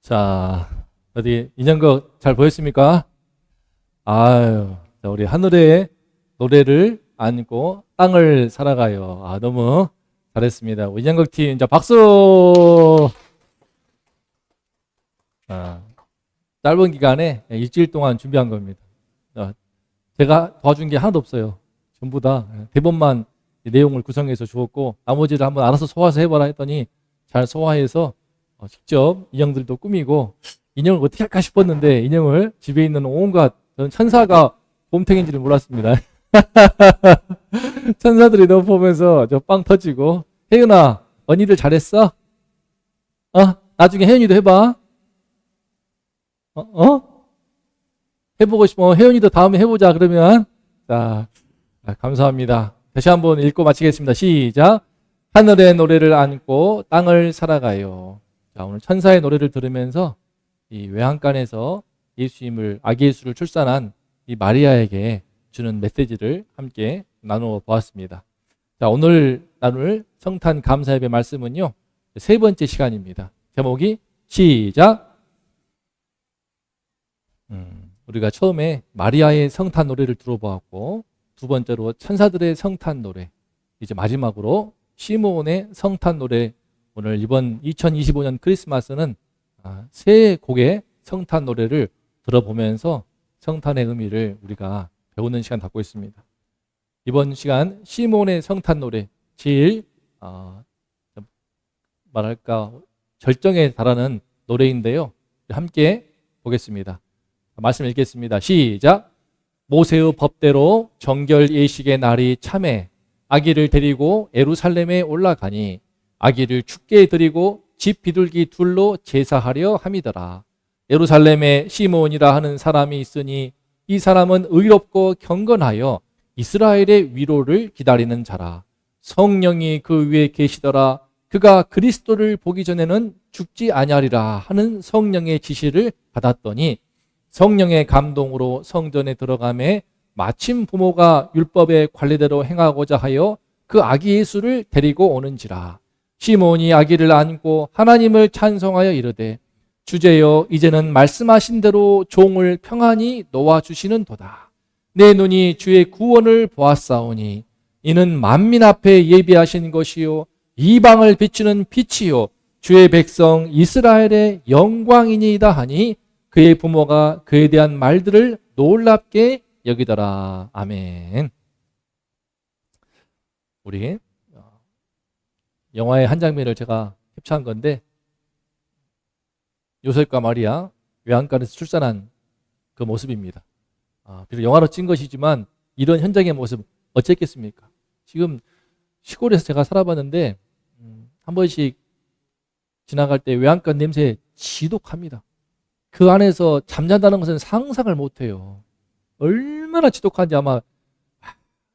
자, 어디 인형극 잘 보였습니까? 아유, 자, 우리 하늘의 노래를 안고 땅을 살아가요. 아, 너무 잘했습니다. 우리 인형극 팀, 자, 박수! 아, 짧은 기간에 일주일 동안 준비한 겁니다. 제가 도와준 게 하나도 없어요. 전부 다 대본만 내용을 구성해서 주었고, 나머지를 한번 알아서 소화해서 해봐라 했더니 잘 소화해서 직접 인형들도 꾸미고, 인형을 어떻게 할까 싶었는데 인형을 집에 있는 온갖, 저는 천사가 곰탱인지를 몰랐습니다. 천사들이 너무 보면서 저 빵 터지고. 혜윤아, 언니들 잘했어? 나중에 혜윤이도 해봐. 해보고 싶어. 혜윤이도 다음에 해보자. 그러면 자, 감사합니다. 다시 한번 읽고 마치겠습니다. 시작. 하늘의 노래를 안고 땅을 살아가요. 자, 오늘 천사의 노래를 들으면서 이 외양간에서 예수님을, 아기 예수를 출산한 이 마리아에게 주는 메시지를 함께 나누어 보았습니다. 자, 오늘 나눌 성탄 감사 예배 말씀은요, 세 번째 시간입니다. 제목이 시작. 우리가 처음에 마리아의 성탄 노래를 들어보았고, 두 번째로 천사들의 성탄 노래, 이제 마지막으로 시므온의 성탄 노래. 오늘 이번 2025년 크리스마스는 세 곡의 성탄 노래를 들어보면서 성탄의 의미를 우리가 배우는 시간 갖고 있습니다. 이번 시간 시므온의 성탄 노래, 제일 말할까 절정에 달하는 노래인데요, 함께 보겠습니다. 말씀 읽겠습니다. 시작. 모세의 법대로 정결 예식의 날이 참에 아기를 데리고 예루살렘에 올라가니 아기를 죽게 드리고 집 비둘기 둘로 제사하려 함이더라. 예루살렘에 시므온이라 하는 사람이 있으니 이 사람은 의롭고 경건하여 이스라엘의 위로를 기다리는 자라. 성령이 그 위에 계시더라. 그가 그리스도를 보기 전에는 죽지 아니하리라 하는 성령의 지시를 받았더니 성령의 감동으로 성전에 들어가매 마침 부모가 율법의 관례대로 행하고자 하여 그 아기 예수를 데리고 오는지라. 시므온이 아기를 안고 하나님을 찬송하여 이르되 주제여 이제는 말씀하신 대로 종을 평안히 놓아주시는 도다. 내 눈이 주의 구원을 보았사오니 이는 만민 앞에 예비하신 것이요 이방을 비추는 빛이요 주의 백성 이스라엘의 영광이니이다 하니 그의 부모가 그에 대한 말들을 놀랍게 여기더라. 아멘. 우리 영화의 한 장면을 제가 캡처한 건데, 요셉과 마리아 외양간에서 출산한 그 모습입니다. 비록 영화로 찍은 것이지만 이런 현장의 모습 어쨌겠습니까? 지금 시골에서 제가 살아봤는데 한 번씩 지나갈 때 외양간 냄새 지독합니다. 그 안에서 잠잔다는 것은 상상을 못해요. 얼마나 지독한지, 아마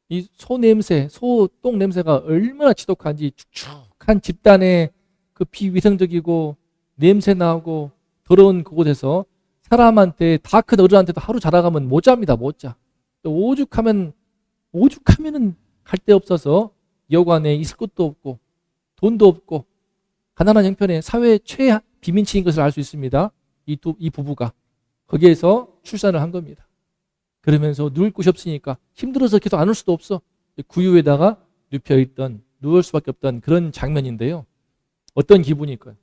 이 소 냄새, 소 똥 냄새가 얼마나 지독한지, 축축한 집단에 그 비위생적이고 냄새 나고 더러운 그곳에서 사람한테, 다 큰 어른한테도 하루 자라가면 못 잡니다. 못 자. 또 오죽하면은 갈 데 없어서 여관에 있을 곳도 없고 돈도 없고 가난한 형편에 사회의 최비민치인 것을 알 수 있습니다. 이 부부가 거기에서 출산을 한 겁니다. 그러면서 누울 곳이 없으니까 힘들어서 계속 안 올 수도 없어. 구유에다가 눕혀있던, 누울 수밖에 없던 그런 장면인데요, 어떤 기분일까요?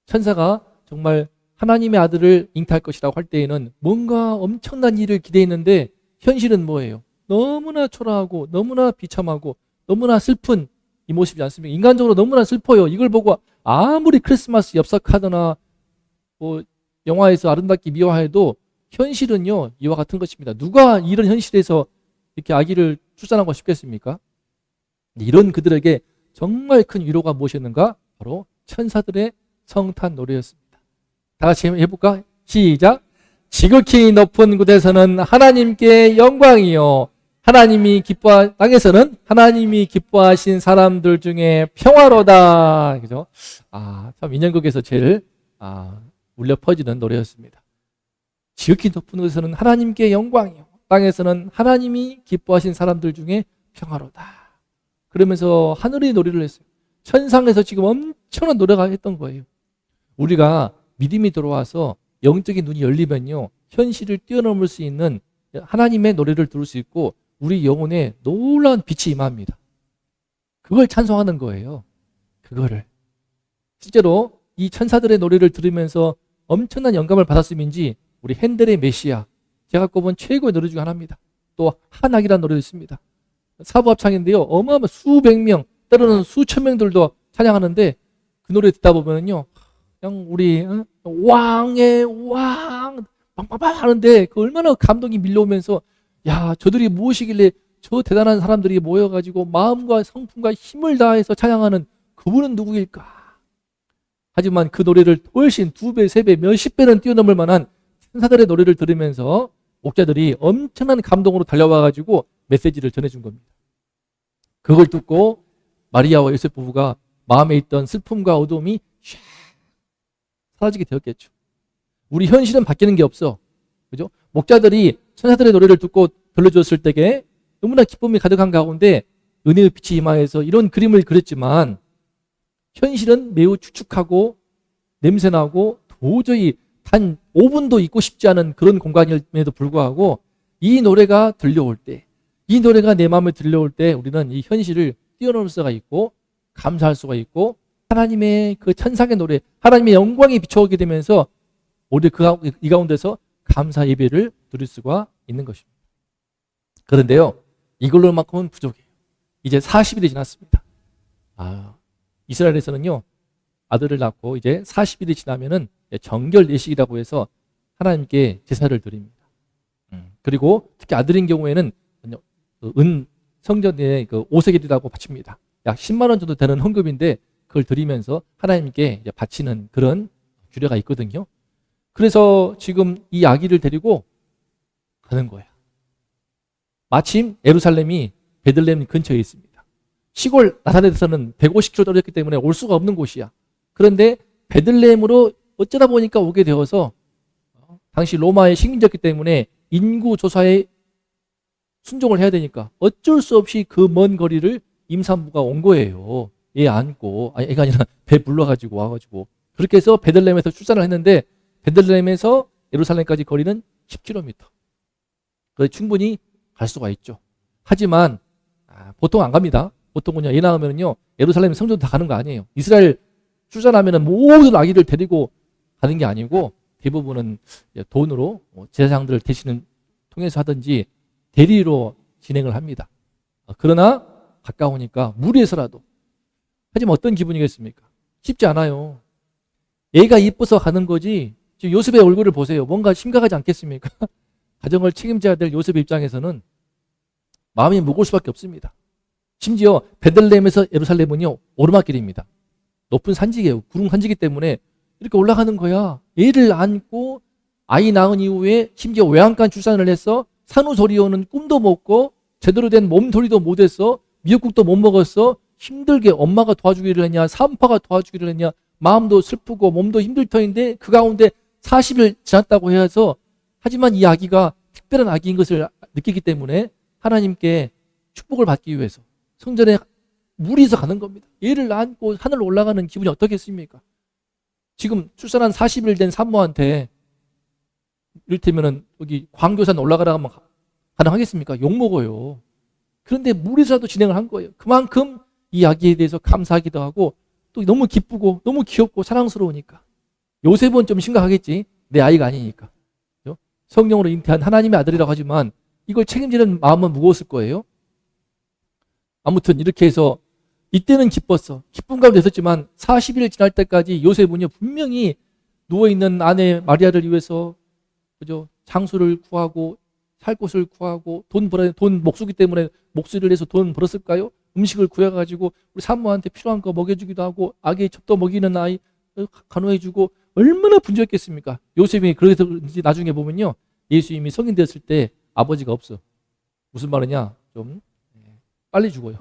천사가 정말 하나님의 아들을 잉태할 것이라고 할 때에는 뭔가 엄청난 일을 기대했는데 현실은 뭐예요? 너무나 초라하고 너무나 비참하고 너무나 슬픈 이 모습이지 않습니까? 인간적으로 너무나 슬퍼요. 이걸 보고 아무리 크리스마스 엽석하거나 영화에서 아름답게 미화해도 현실은요, 이와 같은 것입니다. 누가 이런 현실에서 이렇게 아기를 출산하고 싶겠습니까? 이런 그들에게 정말 큰 위로가 무엇이었는가? 바로 천사들의 성탄 노래였습니다. 다 같이 해볼까? 시작. 지극히 높은 곳에서는 하나님께 영광이요 땅에서는 하나님이 기뻐하신 사람들 중에 평화로다. 그죠? 참 인형극에서 제일 울려 퍼지는 노래였습니다. 지극히 높은 곳에서는 하나님께 영광이요 땅에서는 하나님이 기뻐하신 사람들 중에 평화로다. 그러면서 하늘의 노래를 했어요. 천상에서 지금 엄청난 노래가 했던 거예요. 우리가 믿음이 들어와서 영적인 눈이 열리면요, 현실을 뛰어넘을 수 있는 하나님의 노래를 들을 수 있고 우리 영혼에 놀라운 빛이 임합니다. 그걸 찬송하는 거예요. 그거를. 실제로 이 천사들의 노래를 들으면서 엄청난 영감을 받았음인지 우리 핸델의 메시아, 제가 꼽은 최고의 노래 중 하나입니다. 또 한악이라는 노래도 있습니다. 사부합창인데요, 어마어마 수백 명, 때로는 수천 명들도 찬양하는데 그 노래 듣다 보면요, 그냥 우리 왕의 왕 빵빵빵 하는데 그 얼마나 감동이 밀려오면서, 야, 저들이 무엇이길래 저 대단한 사람들이 모여가지고 마음과 성품과 힘을 다해서 찬양하는 그분은 누구일까? 하지만 그 노래를 훨씬 2배, 3배, 몇십 배는 뛰어넘을 만한 천사들의 노래를 들으면서 목자들이 엄청난 감동으로 달려와가지고 메시지를 전해준 겁니다. 그걸 듣고 마리아와 요셉 부부가 마음에 있던 슬픔과 어두움이 샥 사라지게 되었겠죠. 우리 현실은 바뀌는 게 없어. 그죠? 목자들이 천사들의 노래를 듣고 들려주었을 때에 너무나 기쁨이 가득한 가운데 은혜의 빛이 임하여서 이런 그림을 그렸지만 현실은 매우 축축하고 냄새나고 도저히 단 5분도 있고 싶지 않은 그런 공간임에도 불구하고 이 노래가 들려올 때, 이 노래가 내 마음에 들려올 때 우리는 이 현실을 뛰어넘을 수가 있고 감사할 수가 있고 하나님의 그 천상의 노래, 하나님의 영광이 비춰오게 되면서 우리 이 가운데서 감사 예배를 드릴 수가 있는 것입니다. 그런데요, 이걸로만큼은 부족해요. 이제 40일이 지났습니다. 이스라엘에서는요, 아들을 낳고 이제 40일이 지나면은 정결 예식이라고 해서 하나님께 제사를 드립니다. 그리고 특히 아들인 경우에는 은 성전에 그 오세겔이라고 바칩니다. 약 10만 원 정도 되는 헌금인데 그걸 드리면서 하나님께 이제 바치는 그런 규례가 있거든요. 그래서 지금 이 아기를 데리고 가는 거야. 마침 예루살렘이 베들레헴 근처에 있습니다. 시골 나사렛에서는 150km 떨어졌기 때문에 올 수가 없는 곳이야. 그런데 베들레헴으로 어쩌다 보니까 오게 되어서 당시 로마의 식민지였기 때문에 인구 조사에 순종을 해야 되니까 어쩔 수 없이 그 먼 거리를 임산부가 온 거예요. 얘 안고, 애가 아니라 배 불러가지고 와가지고 그렇게 해서 베들레헴에서 출산을 했는데 베들레헴에서 예루살렘까지 거리는 10km. 그래서 충분히 갈 수가 있죠. 하지만 보통 안 갑니다. 보통은요, 애 낳으면요 예루살렘 성전 다 가는 거 아니에요. 이스라엘 출산하면은 모든 아기를 데리고 가는 게 아니고 대부분은 돈으로 제사장들을 대신을 통해서 하든지 대리로 진행을 합니다. 그러나 가까우니까 무리해서라도. 하지만 어떤 기분이겠습니까? 쉽지 않아요. 애가 이뻐서 가는 거지. 지금 요셉의 얼굴을 보세요. 뭔가 심각하지 않겠습니까? 가정을 책임져야 될 요셉의 입장에서는 마음이 무거울 수밖에 없습니다. 심지어 베들레헴에서 예루살렘은요 오르막길입니다. 높은 산지예요. 구름 산지기 때문에 이렇게 올라가는 거야. 애를 안고 아이 낳은 이후에 심지어 외양간 출산을 해서 산후조리원은 꿈도 못 꿔, 제대로 된 몸조리도 못했어, 미역국도 못 먹었어, 힘들게 엄마가 도와주기를 했냐, 산파가 도와주기를 했냐, 마음도 슬프고 몸도 힘들 터인데 그 가운데 40일 지났다고 해서, 하지만 이 아기가 특별한 아기인 것을 느끼기 때문에 하나님께 축복을 받기 위해서 성전에 무리해서 가는 겁니다. 얘를 안고 하늘 올라가는 기분이 어떻겠습니까? 지금 출산한 40일 된 산모한테 이를테면은 여기 광교산 올라가라 하면 가능하겠습니까? 욕먹어요. 그런데 무리해서라도 진행을 한 거예요. 그만큼 이 아기에 대해서 감사하기도 하고 또 너무 기쁘고 너무 귀엽고 사랑스러우니까. 요셉은 좀 심각하겠지. 내 아이가 아니니까. 성령으로 잉태한 하나님의 아들이라고 하지만 이걸 책임지는 마음은 무거웠을 거예요. 아무튼 이렇게 해서 이때는 기뻤어. 기쁜 가운데 있었지만 40일 지날 때까지 요셉은요 분명히 누워있는 아내 마리아를 위해서 그죠? 장소를 구하고 살 곳을 구하고 돈 목수기 때문에 목수를 해서 돈 벌었을까요? 음식을 구해가지고 우리 산모한테 필요한 거 먹여주기도 하고 아기 젖도 먹이는 아이 간호해주고 얼마나 분주했겠습니까? 요셉이 그래서 나중에 보면요 예수님이 성인 되었을 때 아버지가 없어. 무슨 말이냐? 좀 빨리 죽어요.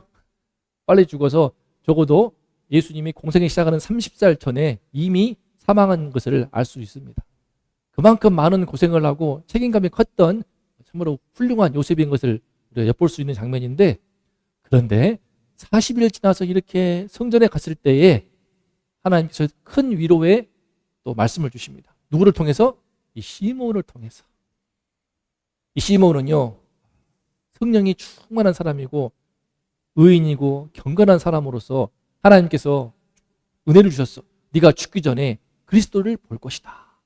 빨리 죽어서 적어도 예수님이 공생에 시작하는 30살 전에 이미 사망한 것을 알 수 있습니다. 그만큼 많은 고생을 하고 책임감이 컸던 참으로 훌륭한 요셉인 것을 우리가 엿볼 수 있는 장면인데, 그런데 40일 지나서 이렇게 성전에 갔을 때에 하나님께서 큰 위로의 또 말씀을 주십니다. 누구를 통해서? 이 시몬을 통해서. 이 시몬은요, 성령이 충만한 사람이고 의인이고 경건한 사람으로서 하나님께서 은혜를 주셨어. 네가 죽기 전에 그리스도를 볼 것이다.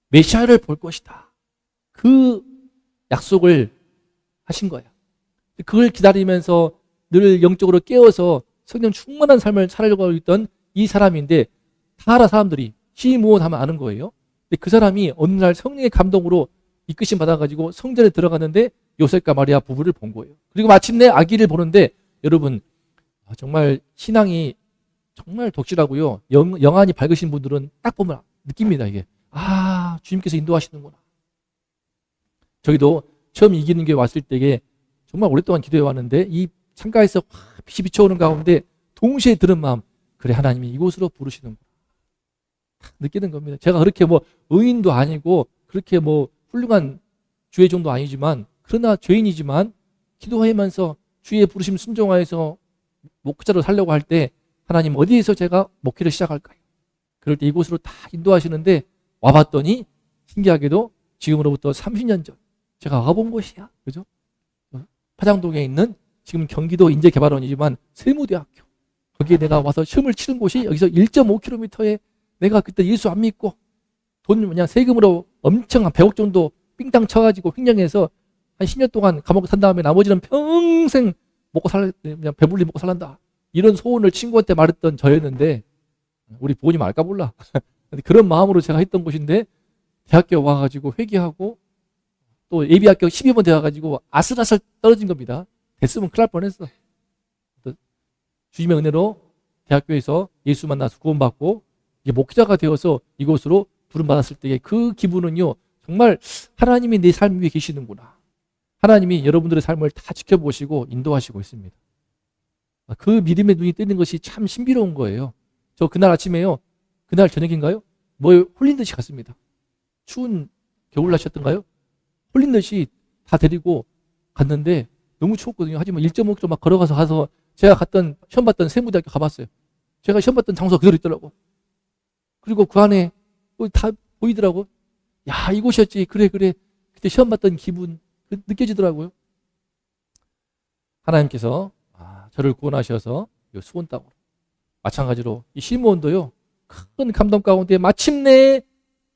메시아를 볼 것이다. 그 약속을 하신 거야. 그걸 기다리면서 늘 영적으로 깨어서 성령 충만한 삶을 살아가고 있던 이 사람인데 다 알아 사람들이. 시므온 하면 아는 거예요. 근데 그 사람이 어느 날 성령의 감동으로 이끄심 받아가지고 성전에 들어갔는데 요셉과 마리아 부부를 본 거예요. 그리고 마침내 아기를 보는데 여러분 정말 신앙이 정말 독실하고요. 영안이 밝으신 분들은 딱 보면 느낍니다. 이게 주님께서 인도하시는구나. 저희도 처음 이기는 게 왔을 때에 정말 오랫동안 기도해 왔는데 이 창가에서 빛이 비춰오는 가운데 동시에 들은 마음, 그래 하나님이 이곳으로 부르시는구나 느끼는 겁니다. 제가 그렇게 뭐 의인도 아니고 그렇게 뭐 훌륭한 주의종도 아니지만 그러나 죄인이지만 기도하면서 주의 부르심 순종하여서 목자로 살려고 할 때 하나님 어디에서 제가 목회를 시작할까요? 그럴 때 이곳으로 다 인도하시는데 와봤더니 신기하게도 지금으로부터 30년 전 제가 와본 곳이야. 그죠? 파장동에 있는 지금 경기도 인재개발원이지만 세무대학교. 거기에 내가 와서 시험을 치른 곳이 여기서 1.5km에 내가 그때 예수 안 믿고 돈 그냥 세금으로 엄청 한 100억 정도 삥땅 쳐가지고 횡령해서 한 10년 동안 감옥 산 다음에 나머지는 평생 그냥 배불리 먹고 살란다. 이런 소원을 친구한테 말했던 저였는데 우리 부모님 알까 몰라. 그런 마음으로 제가 했던 곳인데 대학교 와가지고 회개하고 또 예비학교 12번 되어가지고 아슬아슬 떨어진 겁니다. 됐으면 큰일 날 뻔했어. 주님의 은혜로 대학교에서 예수 만나서 구원받고 목자가 되어서 이곳으로 부름받았을 때의 그 기분은요, 정말 하나님이 내 삶 위에 계시는구나. 하나님이 여러분들의 삶을 다 지켜보시고 인도하시고 있습니다. 그 믿음의 눈이 뜨는 것이 참 신비로운 거예요. 저 그날 아침에요, 그날 저녁인가요? 뭐에 홀린 듯이 갔습니다. 추운 겨울날씨였던가요? 홀린 듯이 다 데리고 갔는데 너무 추웠거든요. 하지만 1.5km 막 걸어가서 제가 시험 봤던 세무대학교 가봤어요. 제가 시험 봤던 장소가 그대로 있더라고. 그리고 그 안에 다 보이더라고. 야, 이곳이었지. 그래. 그때 시험 봤던 기분 느껴지더라고요. 하나님께서 저를 구원하셔서 수원 땅으로. 마찬가지로 이 시므온도요, 큰 감동 가운데 마침내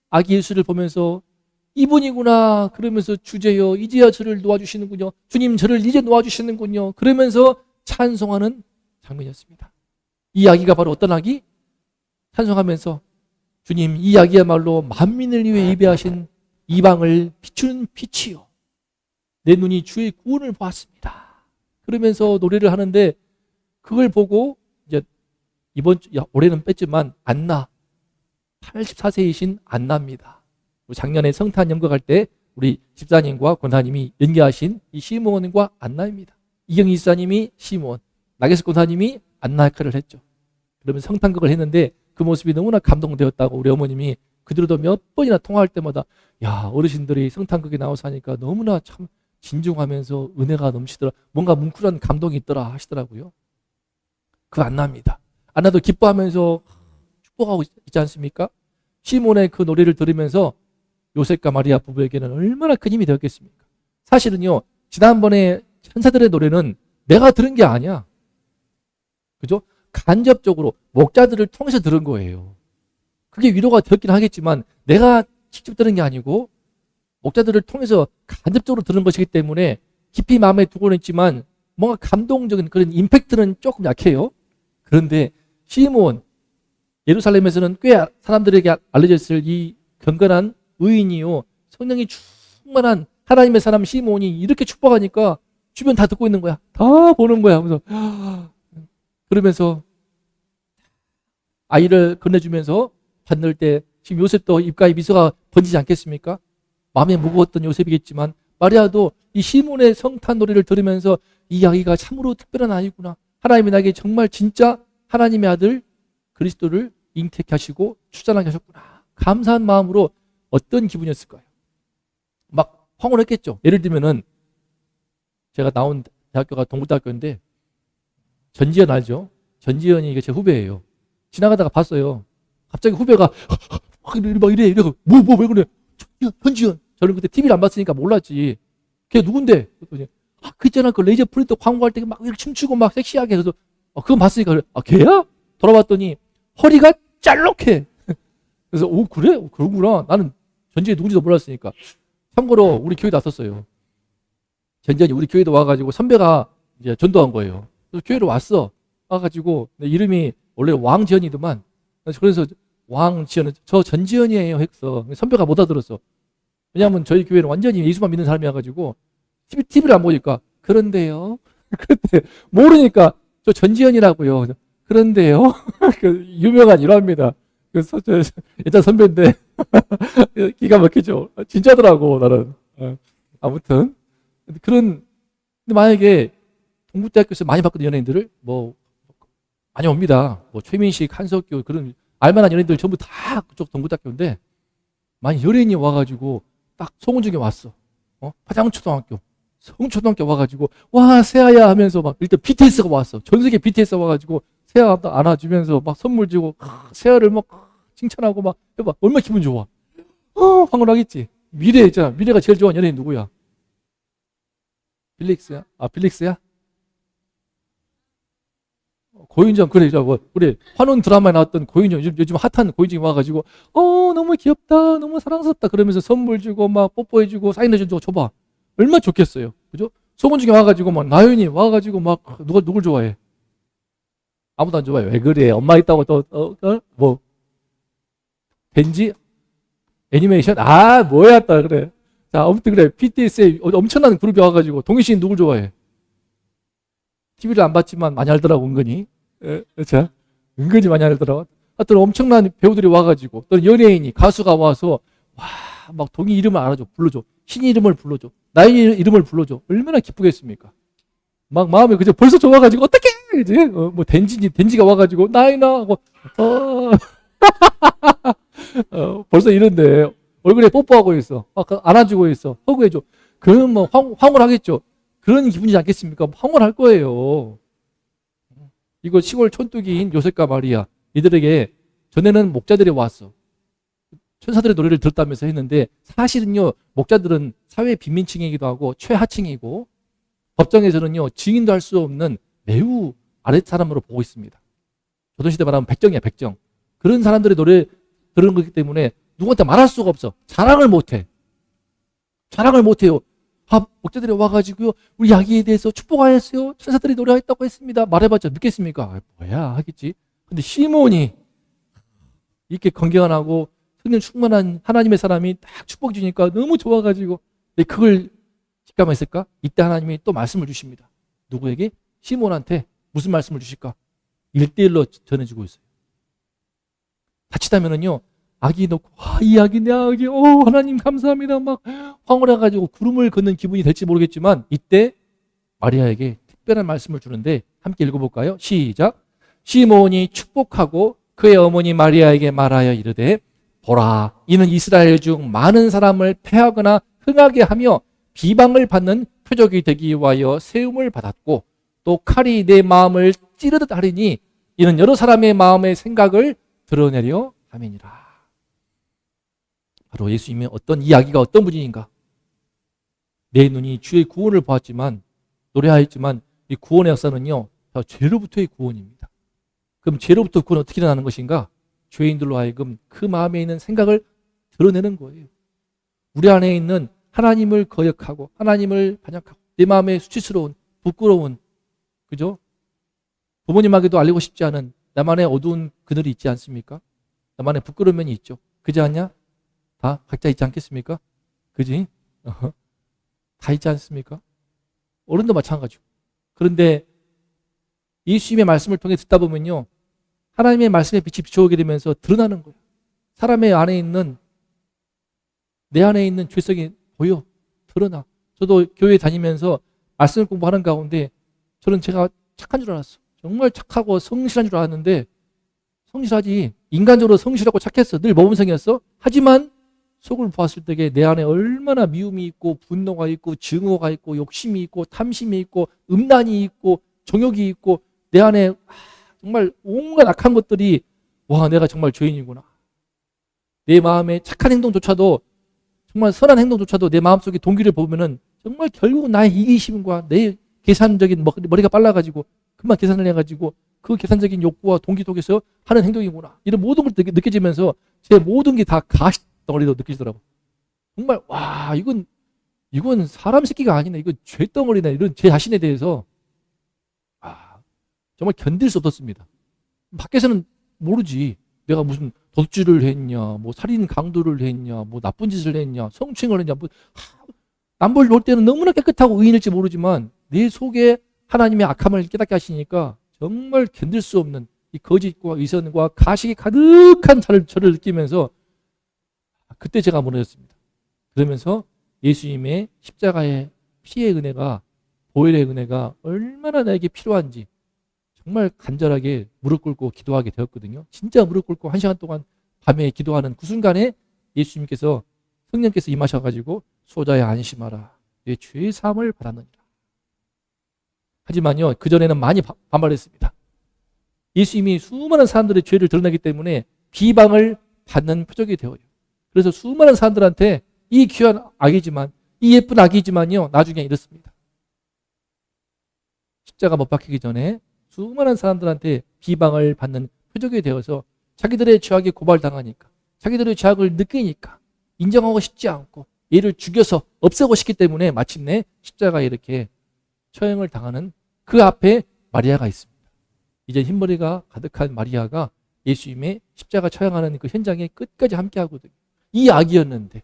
아기 예수를 보면서 이분이구나 그러면서 주제여 이제야 저를 놓아주시는군요. 주님 저를 이제 놓아주시는군요. 그러면서 찬송하는 장면이었습니다. 이 아기가 바로 어떤 아기? 찬송하면서 주님 이 아기야말로 만민을 위해 예배하신 이방을 비추는 빛이요. 내 눈이 주의 구원을 보았습니다. 그러면서 노래를 하는데 그걸 보고 이제 올해는 뺐지만 안나 84세이신 안나입니다. 작년에 성탄 연극할 때 우리 집사님과 권사님이 연기하신 이 시므온과 안나입니다. 이경희 집사님이 시므온, 나게스 권사님이 안나 역할을 했죠. 그러면 성탄극을 했는데 그 모습이 너무나 감동되었다고 우리 어머님이 그들도 몇 번이나 통화할 때마다 야 어르신들이 성탄극에 나와서 하니까 너무나 참 진중하면서 은혜가 넘치더라. 뭔가 뭉클한 감동이 있더라 하시더라고요. 그 안나입니다. 안나도 기뻐하면서 축복하고 있지 않습니까? 시몬의 그 노래를 들으면서 요셉과 마리아 부부에게는 얼마나 큰 힘이 되었겠습니까? 사실은요, 지난번에 천사들의 노래는 내가 들은 게 아니야. 그죠? 간접적으로 목자들을 통해서 들은 거예요. 그게 위로가 되었긴 하겠지만 내가 직접 들은 게 아니고 목자들을 통해서 간접적으로 들은 것이기 때문에 깊이 마음에 두고는 있지만 뭔가 감동적인 그런 임팩트는 조금 약해요. 그런데 시므온, 예루살렘에서는 꽤 사람들에게 알려져 있을 이 경건한 의인이요, 성령이 충만한 하나님의 사람 시므온이 이렇게 축복하니까 주변 다 듣고 있는 거야. 다 보는 거야. 그러면서 아이를 건네주면서 받을 때 지금 요셉도 입가에 미소가 번지지 않겠습니까? 마음에 무거웠던 요셉이겠지만 마리아도 이 시몬의 성탄 노래를 들으면서 이 아기가 참으로 특별한 아이구나. 하나님이 나에게 정말 진짜 하나님의 아들 그리스도를 잉태케 하시고 출산하게 하셨구나. 감사한 마음으로 어떤 기분이었을까요? 막 황홀했겠죠. 예를 들면은 제가 나온 대학교가 동국대학교인데 전지현 알죠? 전지현이 제 후배예요. 지나가다가 봤어요. 갑자기 후배가 막 이래. 왜 그래? 현지연. 저는 그때 TV를 안 봤으니까 몰랐지. 걔 누군데? 그랬더니, 그 있잖아. 그 레이저 프린터 광고할 때 막 이렇게 춤추고 막 섹시하게. 그래서, 그건 봤으니까, 그래. 걔야? 돌아봤더니, 허리가 짤록해. 그래서, 그래? 그러구나. 나는 전지현이 누군지도 몰랐으니까. 참고로, 우리 교회도 왔었어요. 전지현이 우리 교회도 와가지고 선배가 이제 전도한 거예요. 그래서 교회로 왔어. 와가지고, 이름이 원래 왕지현이더만. 그래서 왕지현은 저 전지현이에요 했어. 선배가 못 알아들었어. 왜냐하면 저희 교회는 완전히 예수만 믿는 사람이어가지고 TV를 안 보니까 그런데요. 그때 모르니까 저 전지현이라고요. 그런데요. 그 유명한 일화입니다. 그래서 일단 선배인데 기가 막히죠. 진짜더라고 나는. 아무튼 그런 근데 만약에 동국대학교에서 많이 봤거든 연예인들을 뭐 많이 옵니다. 뭐 최민식, 한석규 그런 알만한 연예인들 전부 다 그쪽 동국대학교인데 많이 연예인이 와가지고 딱 송은중에 왔어. 화장초등학교, 성초등학교 와가지고 와 세아야 하면서 막 일단 BTS가 왔어. 전 세계 BTS가 와가지고 세아 안아주면서 막 선물 주고 세아를 막 칭찬하고 막 해봐 얼마나 기분 좋아. 황홀하겠지. 미래 있잖아. 미래가 제일 좋아하는 연예인 누구야? 빌릭스야? 빌릭스야? 고윤정 그래 우리 환혼 드라마에 나왔던 고윤정 요즘 핫한 고윤정이 와가지고 너무 귀엽다 너무 사랑스럽다 그러면서 선물 주고 막 뽀뽀해주고 사인해주고 줘봐 얼마나 좋겠어요 그죠? 송은중이 와가지고 막 나윤이 와가지고 막 누굴 좋아해? 아무도 안 좋아해. 왜 그래? 엄마 있다고 뭐 벤지 애니메이션 뭐야 또 그래. 자 아무튼 그래 BTS에 엄청난 그룹이 와가지고 동희 씨는 누굴 좋아해? TV를 안 봤지만 많이 알더라고 은근히. 자 은근히 많이 알더라고. 하여튼 엄청난 배우들이 와가지고 또 연예인이 가수가 와서 와 막 동희 이름을 알아줘 불러줘 신이 이름을 불러줘 나의 이름을 불러줘 얼마나 기쁘겠습니까? 막 마음에 그저 벌써 좋아가지고 어떡해 그지? 뭐 덴지가 와가지고 나이나 하고 벌써 이런데 얼굴에 뽀뽀하고 있어 막 안아주고 있어 허구해줘 그러면 뭐 황홀하겠죠. 그런 기분이지 않겠습니까? 황홀할 거예요. 이거 시골 촌뚜기인 요셉과 마리아 이들에게 전에는 목자들이 왔어. 천사들의 노래를 들었다면서 했는데 사실은요 목자들은 사회 빈민층이기도 하고 최하층이고 법정에서는요 증인도 할 수 없는 매우 아랫 사람으로 보고 있습니다. 조선시대 말하면 백정이야 백정. 그런 사람들의 노래 들은 거기 때문에 누구한테 말할 수가 없어. 자랑을 못해. 자랑을 못해요. 목자들이 와가지고요 우리 아기에 대해서 축복하였어요. 천사들이 노래했다고 했습니다. 말해봤자 믿겠습니까? 뭐야 하겠지. 근데 시몬이 이렇게 건강하고 성령 충만한 하나님의 사람이 딱 축복 주니까 너무 좋아가지고 그걸 직감했을까? 이때 하나님이 또 말씀을 주십니다. 누구에게? 시몬한테 무슨 말씀을 주실까? 1대1로 전해주고 있어요. 다치다면은요 아기 놓고 이 아기 내 아기 하나님 감사합니다 막 황홀해가지고 구름을 걷는 기분이 될지 모르겠지만 이때 마리아에게 특별한 말씀을 주는데 함께 읽어볼까요? 시작. 시몬이 축복하고 그의 어머니 마리아에게 말하여 이르되 보라 이는 이스라엘 중 많은 사람을 패하거나 흥하게 하며 비방을 받는 표적이 되기 위하여 세움을 받았고 또 칼이 내 마음을 찌르듯 하리니 이는 여러 사람의 마음의 생각을 드러내려 함이니라. 바로 예수님의 어떤 이야기가 어떤 분인가? 내 눈이 주의 구원을 보았지만 노래하였지만 이 구원의 역사는요 다 죄로부터의 구원입니다. 그럼 죄로부터 구원 어떻게 일어나는 것인가? 죄인들로 하여금 그 마음에 있는 생각을 드러내는 거예요. 우리 안에 있는 하나님을 거역하고 하나님을 반역하고 내 마음에 수치스러운 부끄러운 그죠? 부모님에게도 알리고 싶지 않은 나만의 어두운 그늘이 있지 않습니까? 나만의 부끄러운 면이 있죠. 그지 않냐? 다 각자 있지 않겠습니까? 그지? 다 있지 않습니까? 어른도 마찬가지고. 그런데 예수님의 말씀을 통해 듣다 보면요 하나님의 말씀의 빛이 비춰오게 되면서 드러나는 거예요. 사람의 안에 있는 내 안에 있는 죄성이 보여 드러나. 저도 교회 다니면서 말씀을 공부하는 가운데 저는 제가 착한 줄 알았어. 정말 착하고 성실한 줄 알았는데 성실하지 인간적으로 성실하고 착했어. 늘 모범생이었어. 하지만 속을 보았을 때에 내 안에 얼마나 미움이 있고 분노가 있고 증오가 있고 욕심이 있고 탐심이 있고 음란이 있고 정욕이 있고 내 안에 정말 온갖 악한 것들이 와 내가 정말 죄인이구나. 내 마음의 착한 행동조차도, 정말 선한 행동조차도 내 마음속에 동기를 보면은 정말 결국 나의 이기심과 내 계산적인 머리가 빨라가지고 금방 계산을 해가지고 그 계산적인 욕구와 동기 속에서 하는 행동이구나, 이런 모든 걸 느껴지면서 제 모든 게 다 가시 덩어리로 느껴지더라고. 정말 와, 이건 사람 새끼가 아니네, 이건 죄 덩어리네, 이런 제 자신에 대해서 정말 견딜 수 없었습니다. 밖에서는 모르지. 내가 무슨 도둑질을 했냐, 뭐 살인 강도를 했냐, 뭐 나쁜 짓을 했냐, 성추행을 했냐, 뭐 남볼 볼 때는 너무나 깨끗하고 의인일지 모르지만 내 속에 하나님의 악함을 깨닫게 하시니까 정말 견딜 수 없는 이 거짓과 위선과 가식이 가득한 저를 느끼면서 그때 제가 무너졌습니다. 그러면서 예수님의 십자가의 피의 은혜가, 보혈의 은혜가 얼마나 나에게 필요한지 정말 간절하게 무릎 꿇고 기도하게 되었거든요. 진짜 무릎 꿇고 1시간 동안 밤에 기도하는 그 순간에 예수님께서, 성령께서 임하셔가지고 소자야 안심하라, 내 죄의 사함을 받았느니라. 하지만요, 그전에는 많이 반발했습니다. 예수님이 수많은 사람들의 죄를 드러내기 때문에 비방을 받는 표적이 되어요. 그래서 수많은 사람들한테 이 귀한 아기지만, 이 예쁜 아기지만요, 나중에 이렇습니다. 십자가 못 박히기 전에 수많은 사람들한테 비방을 받는 표적이 되어서 자기들의 죄악에 고발당하니까, 자기들의 죄악을 느끼니까 인정하고 싶지 않고 얘를 죽여서 없애고 싶기 때문에 마침내 십자가에 이렇게 처형을 당하는 그 앞에 마리아가 있습니다. 이제 흰머리가 가득한 마리아가 예수님의 십자가 처형하는 그 현장에 끝까지 함께 하거든요. 이 아기였는데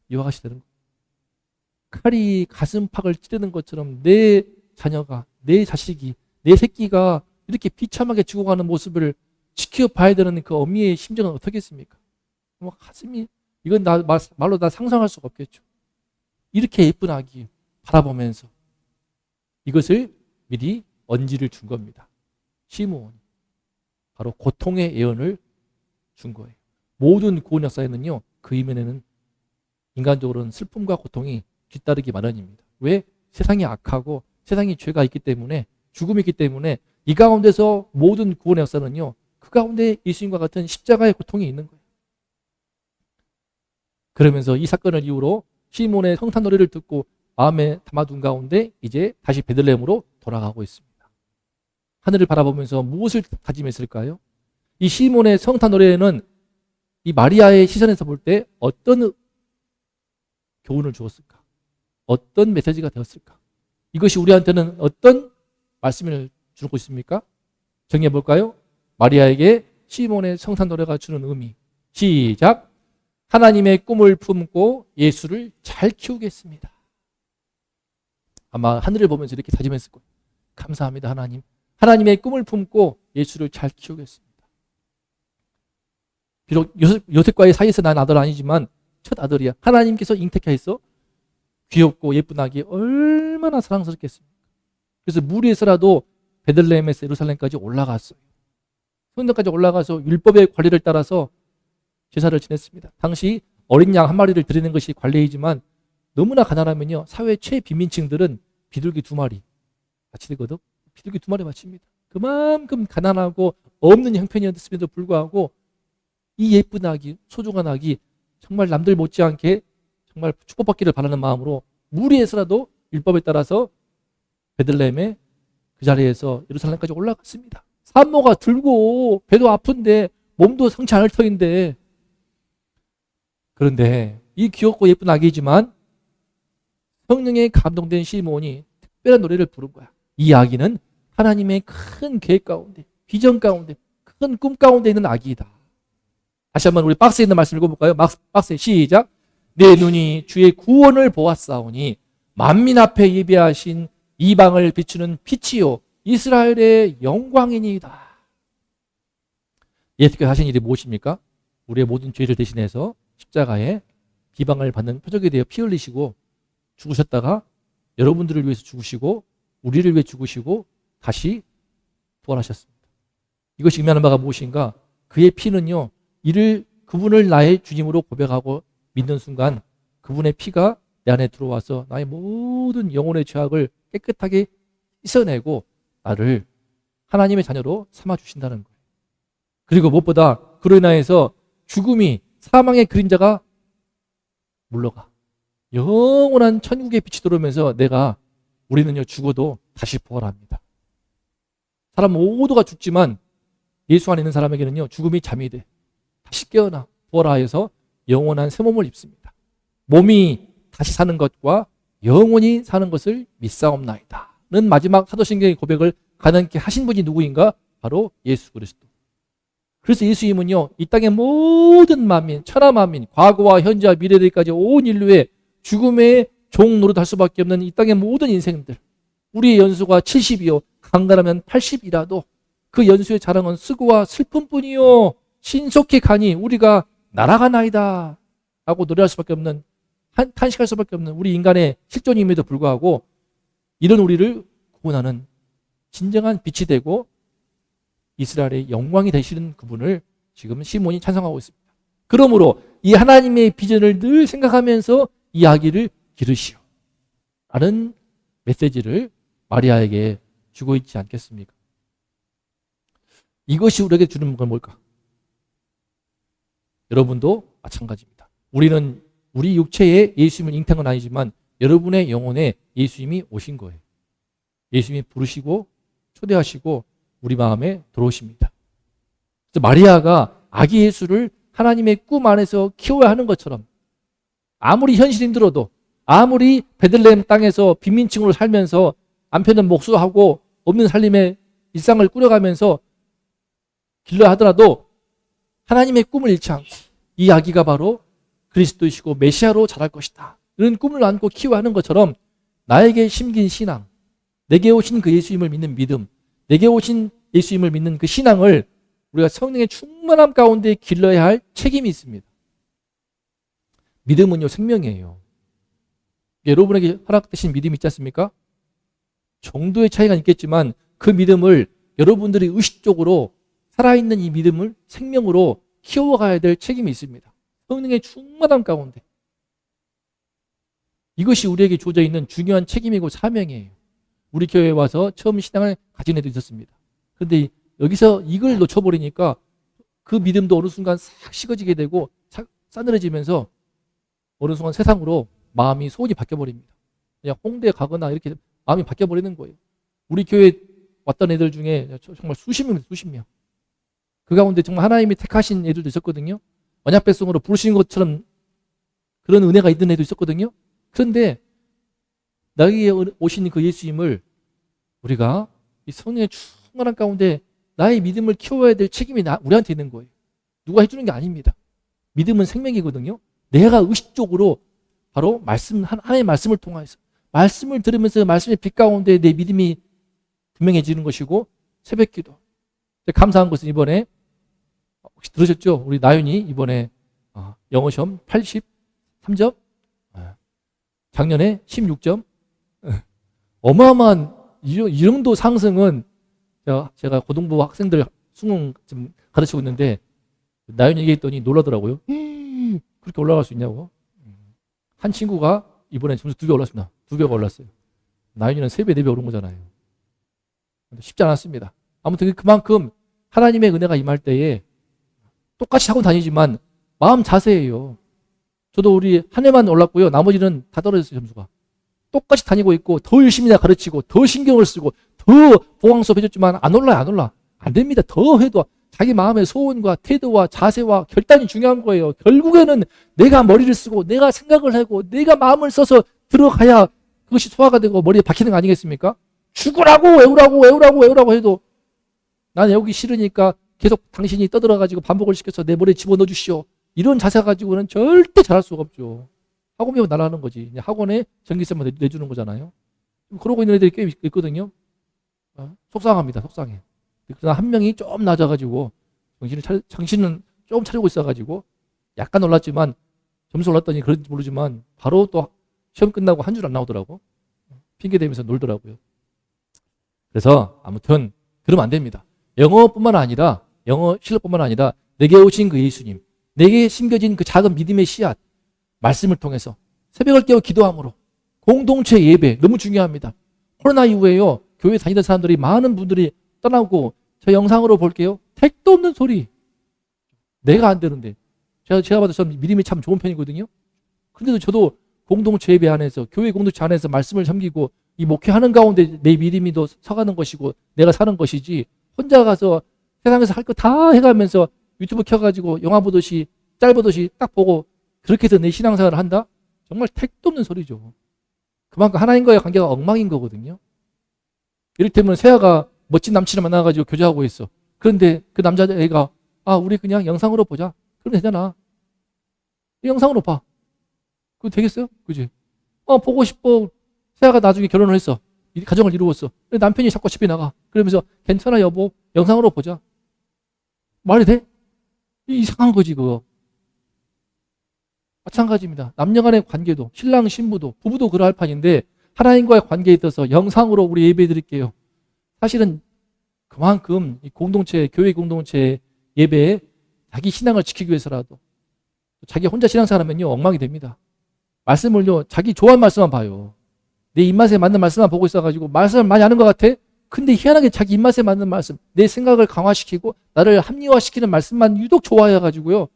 이와 같이 되는 거예요. 칼이 가슴팍을 찌르는 것처럼 내 자녀가, 내 자식이, 내 새끼가 이렇게 비참하게 죽어가는 모습을 지켜봐야 되는 그 어미의 심정은 어떻겠습니까? 뭐 가슴이, 이건 말로 다 상상할 수가 없겠죠. 이렇게 예쁜 아기 바라보면서 이것을 미리 언지를 준 겁니다. 시므온이 바로 고통의 예언을 준 거예요. 모든 구원 역사에는요, 그 이면에는 인간적으로는 슬픔과 고통이 뒤따르기 마련입니다. 왜? 세상이 악하고 세상에 죄가 있기 때문에, 죽음이 있기 때문에 이 가운데서 모든 구원의 역사는요, 그 가운데 예수님과 같은 십자가의 고통이 있는 거예요. 그러면서 이 사건을 이후로 시몬의 성탄 노래를 듣고 마음에 담아둔 가운데 이제 다시 베들레헴으로 돌아가고 있습니다. 하늘을 바라보면서 무엇을 다짐했을까요? 이 시몬의 성탄 노래에는 이 마리아의 시선에서 볼 때 어떤 교훈을 주었을까? 어떤 메시지가 되었을까? 이것이 우리한테는 어떤 말씀을 주고 있습니까? 정리해 볼까요? 마리아에게 시몬의 성탄 노래가 주는 의미. 시작. 하나님의 꿈을 품고 예수를 잘 키우겠습니다. 아마 하늘을 보면서 이렇게 다짐했을 거예요. 감사합니다, 하나님. 하나님의 꿈을 품고 예수를 잘 키우겠습니다. 비록 요셉과의 사이에서 난 아들 아니지만 첫 아들이야. 하나님께서 잉태케 귀엽고 예쁜 아기 얼마나 사랑스럽겠습니까? 그래서 무리에서라도 베들레헴에서 예루살렘까지 올라갔어요. 성전까지 올라가서 율법의 관리를 따라서 제사를 지냈습니다. 당시 어린 양 한 마리를 드리는 것이 관례이지만 너무나 가난하면요, 사회 최빈민층들은 비둘기 2마리 바치거든. 비둘기 2마리 바칩니다. 그만큼 가난하고 없는 형편이었음에도 불구하고 이 예쁜 아기, 소중한 아기, 정말 남들 못지않게 정말 축복받기를 바라는 마음으로 무리에서라도 율법에 따라서 베들레헴의 그 자리에서 예루살렘까지 올라갔습니다. 산모가 들고 배도 아픈데 몸도 성치 않을 터인데, 그런데 이 귀엽고 예쁜 아기지만 성령에 감동된 시몬이 특별한 노래를 부른 거야. 이 아기는 하나님의 큰 계획 가운데, 비전 가운데, 큰 꿈 가운데 있는 아기이다. 다시 한번 우리 박스에 있는 말씀 읽어볼까요? 박스에 시작. 내 눈이 주의 구원을 보았사오니 만민 앞에 예비하신 이방을 비추는 빛이요 이스라엘의 영광이니이다. 예수께서 하신 일이 무엇입니까? 우리의 모든 죄를 대신해서 십자가에 비방을 받는 표적이 되어 피 흘리시고 죽으셨다가 여러분들을 위해서 죽으시고 우리를 위해 죽으시고 다시 부활하셨습니다. 이것이 의미하는 바가 무엇인가? 그의 피는요, 그분을 나의 주님으로 고백하고 믿는 순간 그분의 피가 내 안에 들어와서 나의 모든 영혼의 죄악을 깨끗하게 씻어내고 나를 하나님의 자녀로 삼아주신다는 거예요. 그리고 무엇보다 그로 인하여서 죽음이, 사망의 그림자가 물러가. 영원한 천국의 빛이 들어오면서 우리는요, 죽어도 다시 부활합니다. 사람 모두가 죽지만 예수 안에 있는 사람에게는요, 죽음이 잠이 돼. 다시 깨어나 부활하여서 영원한 새 몸을 입습니다. 몸이 다시 사는 것과 영원히 사는 것을 믿사옵나이다 는 마지막 사도신경의 고백을 가능케 하신 분이 누구인가? 바로 예수 그리스도. 그래서 예수님은요, 이 땅의 모든 만민, 천하 만민, 과거와 현재와 미래들까지 온 인류의 죽음의 종 노릇할 수밖에 없는 이 땅의 모든 인생들, 우리의 연수가 70이요 강건하면 80이라도 그 연수의 자랑은 수고와 슬픔뿐이요 신속히 가니 우리가 날아가나이다 하고 노래할 수밖에 없는, 탄식할 수밖에 없는 우리 인간의 실존임에도 불구하고 이런 우리를 구원하는 진정한 빛이 되고 이스라엘의 영광이 되시는 그분을 지금 시몬이 찬송하고 있습니다. 그러므로 이 하나님의 비전을 늘 생각하면서 이야기를 기르시오 라는 메시지를 마리아에게 주고 있지 않겠습니까? 이것이 우리에게 주는 건 뭘까? 여러분도 마찬가지입니다. 우리는 우리 육체에 예수님을 잉태한 건 아니지만 여러분의 영혼에 예수님이 오신 거예요. 예수님이 부르시고 초대하시고 우리 마음에 들어오십니다. 그래서 마리아가 아기 예수를 하나님의 꿈 안에서 키워야 하는 것처럼 아무리 현실이 힘들어도, 아무리 베들레헴 땅에서 빈민층으로 살면서 남편은 목수하고 없는 살림의 일상을 꾸려가면서 길러 하더라도 하나님의 꿈을 잃지 않고 이 아기가 바로 그리스도이시고 메시아로 자랄 것이다, 이런 꿈을 안고 키워야 하는 것처럼 나에게 심긴 신앙, 내게 오신 그 예수님을 믿는 믿음, 내게 오신 예수님을 믿는 그 신앙을 우리가 성령의 충만함 가운데 길러야 할 책임이 있습니다. 믿음은요, 생명이에요. 여러분에게 허락되신 믿음이 있지 않습니까? 정도의 차이가 있겠지만 그 믿음을 여러분들이 의식적으로 살아있는 이 믿음을 생명으로 키워가야 될 책임이 있습니다. 성령의 충만함 가운데. 이것이 우리에게 주어져 있는 중요한 책임이고 사명이에요. 우리 교회에 와서 처음 신앙을 가진 애도 있었습니다. 그런데 여기서 이걸 놓쳐버리니까 그 믿음도 어느 순간 싹 식어지게 되고 싸늘해지면서 어느 순간 세상으로 마음이 소원이 바뀌어버립니다. 그냥 홍대에 가거나 이렇게 마음이 바뀌어버리는 거예요. 우리 교회에 왔던 애들 중에 정말 수십 명. 그 가운데 정말 하나님이 택하신 애들도 있었거든요. 언약 백성으로 부르신 것처럼 그런 은혜가 있는 애도 있었거든요. 그런데 나에게 오신 그 예수님을 우리가 이 성령의 충만한 가운데 나의 믿음을 키워야 될 책임이 우리한테 있는 거예요. 누가 해주는 게 아닙니다. 믿음은 생명이거든요. 내가 의식적으로 바로 하나님의 말씀을 통해서 말씀을 들으면서 말씀의 빛 가운데 내 믿음이 분명해지는 것이고, 새벽기도. 감사한 것은 이번에 혹시 들으셨죠? 우리 나윤이 이번에 영어 시험 83점, 작년에 16점. 어마어마한 이 정도 상승은 제가 고등부 학생들 수능 좀 가르치고 있는데 나윤이 얘기했더니 놀라더라고요. 그렇게 올라갈 수 있냐고. 한 친구가 이번에 점수 2배 올랐습니다. 2배가 올랐어요. 나윤이는 3배, 4배 오른 거잖아요. 쉽지 않았습니다. 아무튼 그만큼 하나님의 은혜가 임할 때에 똑같이 하고 다니지만 마음 자세예요. 저도 우리 한 해만 올랐고요. 나머지는 다 떨어졌어요, 점수가. 똑같이 다니고 있고 더 열심히 가르치고 더 신경을 쓰고 더 보강 수업 해줬지만 안 올라. 안 됩니다. 더 해도 자기 마음의 소원과 태도와 자세와 결단이 중요한 거예요. 결국에는 내가 머리를 쓰고 내가 생각을 하고 내가 마음을 써서 들어가야 그것이 소화가 되고 머리에 박히는 거 아니겠습니까? 죽으라고 외우라고 해도 난 외우기 싫으니까 계속 당신이 떠들어가지고 반복을 시켜서 내 머리에 집어넣어 주시오. 이런 자세 가지고는 절대 잘할 수가 없죠. 학원 배우고 나라는 거지. 학원에 전기세만 내주는 거잖아요. 그러고 있는 애들이 꽤 있거든요. 속상합니다. 속상해. 그러나 한 명이 좀 낮아가지고 정신은 조금 차리고 있어가지고 약간 놀랐지만 점수 올랐더니 그런지 모르지만 바로 또 시험 끝나고 한 줄 안 나오더라고. 핑계 대면서 놀더라고요. 그래서 아무튼 그러면 안 됩니다. 영어뿐만 아니라 영어 실력뿐만 아니라 내게 오신 그 예수님, 내게 심겨진 그 작은 믿음의 씨앗, 말씀을 통해서 새벽을 깨워 기도함으로 공동체 예배 너무 중요합니다. 코로나 이후에요. 교회 다니던 사람들이 많은 분들이 떠나고 저 영상으로 볼게요. 택도 없는 소리. 내가 안 되는데. 제가 봐도 저는 믿음이 참 좋은 편이거든요. 근데도 저도 공동체 예배 안에서, 교회 공동체 안에서 말씀을 섬기고 이 목회하는 가운데 내 믿음이 더 서가는 것이고 내가 사는 것이지, 혼자 가서 세상에서 할 거 다 해가면서 유튜브 켜가지고 영화 보듯이 짤 보듯이 딱 보고 그렇게 해서 내 신앙생활을 한다? 정말 택도 없는 소리죠. 그만큼 하나님과의 관계가 엉망인 거거든요. 이를테면 세아가 멋진 남친을 만나가지고 교제하고 있어. 그런데 그 남자애가 우리 그냥 영상으로 보자. 그러면 되잖아. 영상으로 봐. 그거 되겠어요? 그지? 보고 싶어. 세아가 나중에 결혼을 했어. 가정을 이루었어. 남편이 자꾸 집에 나가. 그러면서 괜찮아 여보, 영상으로 보자. 말이 돼? 이상한 거지 그거. 마찬가지입니다. 남녀 간의 관계도, 신랑 신부도, 부부도 그러할 판인데 하나님과의 관계에 있어서 영상으로 우리 예배 드릴게요. 사실은 그만큼 이 공동체, 교회 공동체 예배에 자기 신앙을 지키기 위해서라도, 자기 혼자 신앙생활하면요 엉망이 됩니다. 말씀을요 자기 좋아하는 말씀만 봐요. 내 입맛에 맞는 말씀만 보고 있어가지고 말씀을 많이 아는 것 같아. 근데 희한하게 자기 입맛에 맞는 말씀, 내 생각을 강화시키고 나를 합리화시키는 말씀만 유독 좋아해가지고요,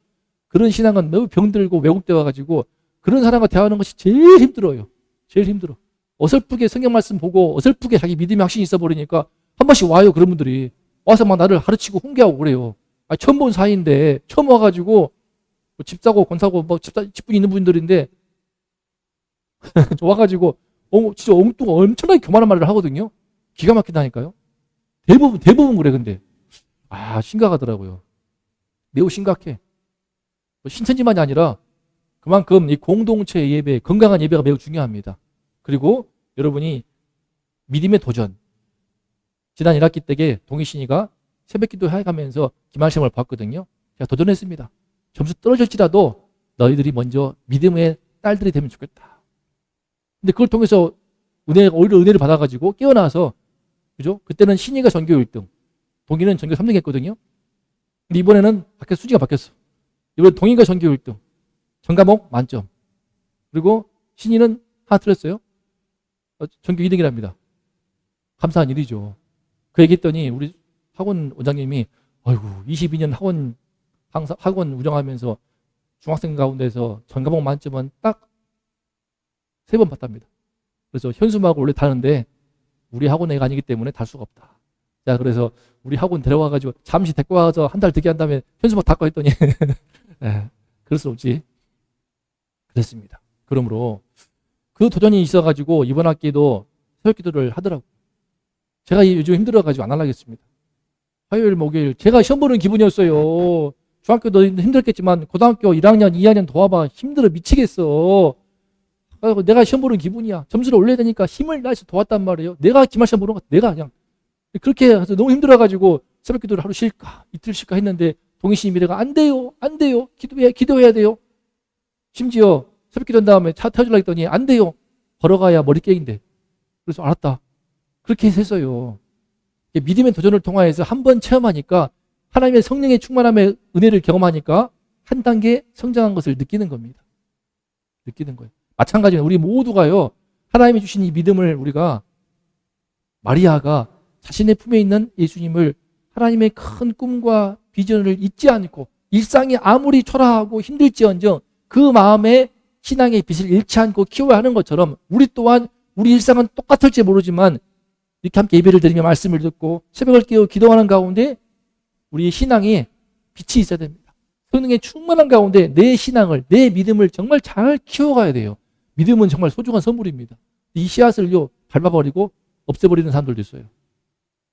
그런 신앙은 매우 병들고 왜곡되어 가지고 그런 사람과 대화하는 것이 제일 힘들어요. 제일 힘들어. 어설프게 성경 말씀 보고 어설프게 자기 믿음의 확신이 있어 버리니까 한 번씩 와요. 그런 분들이 와서 막 나를 가르치고 훈계하고 그래요. 처음 본 사이인데, 처음 와가지고 집 사고 권 사고 집분 있는 분들인데 와가지고 진짜 엄청나게 교만한 말을 하거든요. 기가 막히다니까요. 대부분 그래. 근데 심각하더라고요. 매우 심각해. 신천지만이 아니라 그만큼 이 공동체 예배, 건강한 예배가 매우 중요합니다. 그리고 여러분이 믿음의 도전, 지난 1학기 때에 동희신이가 새벽기도 해가면서 기말시험을 봤거든요. 제가 도전했습니다. 점수 떨어질지라도 너희들이 먼저 믿음의 딸들이 되면 좋겠다. 근데 그걸 통해서 오히려 은혜를 받아가지고 깨어나서, 그죠? 그때는 신이가 전교 1등, 동희는 전교 3등 했거든요. 근데 이번에는 수지가 바뀌었어. 이번에 동희가 전교 1등, 전 과목 만점. 그리고 신이는 하나 틀렸어요. 전교 2등이랍니다. 감사한 일이죠. 그 얘기했더니 우리 학원 원장님이 22년 학원 운영하면서 중학생 가운데서 전 과목 만점은 딱 3번 봤답니다. 그래서 현수막을 원래 다는데 우리 학원 애가 아니기 때문에 달 수가 없다. 자, 그래서 우리 학원 데려와가지고 잠시 데리고 와서 한 달 듣게 한 다음에 현수막 닦고 했더니 그럴 수 없지. 그랬습니다. 그러므로 그 도전이 있어가지고 이번 학기에도 새벽기도를 하더라고요. 제가 요즘 힘들어가지고 안 하려겠습니다. 화요일, 목요일 제가 시험 보는 기분이었어요. 중학교도 힘들었겠지만 고등학교 1학년, 2학년 도와봐 힘들어 미치겠어. 내가 시험 보는 기분이야. 점수를 올려야 되니까 힘을 다해서 도왔단 말이에요. 내가 기말시험 보는 것 같아. 내가 그냥 그렇게 해서 너무 힘들어가지고 새벽기도를 하루 쉴까 이틀 쉴까 했는데 동희씨 미래가 안 돼요. 기도해야 돼요. 심지어 새벽기도 한 다음에 차 태워주려고 했더니 안 돼요. 걸어가야 머리 깨인데. 그래서 알았다. 그렇게 했어요. 믿음의 도전을 통하여서 한 번 체험하니까, 하나님의 성령의 충만함의 은혜를 경험하니까 한 단계 성장한 것을 느끼는 겁니다. 느끼는 거예요. 마찬가지로 우리 모두가요, 하나님이 주신 이 믿음을 우리가, 마리아가 자신의 품에 있는 예수님을 하나님의 큰 꿈과 비전을 잊지 않고 일상이 아무리 초라하고 힘들지언정 그 마음에 신앙의 빛을 잃지 않고 키워야 하는 것처럼, 우리 또한 우리 일상은 똑같을지 모르지만 이렇게 함께 예배를 드리며 말씀을 듣고 새벽을 깨어 기도하는 가운데 우리의 신앙에 빛이 있어야 됩니다. 성령의 충만한 가운데 내 신앙을, 내 믿음을 정말 잘 키워가야 돼요. 믿음은 정말 소중한 선물입니다. 이 씨앗을요 밟아버리고 없애버리는 사람들도 있어요.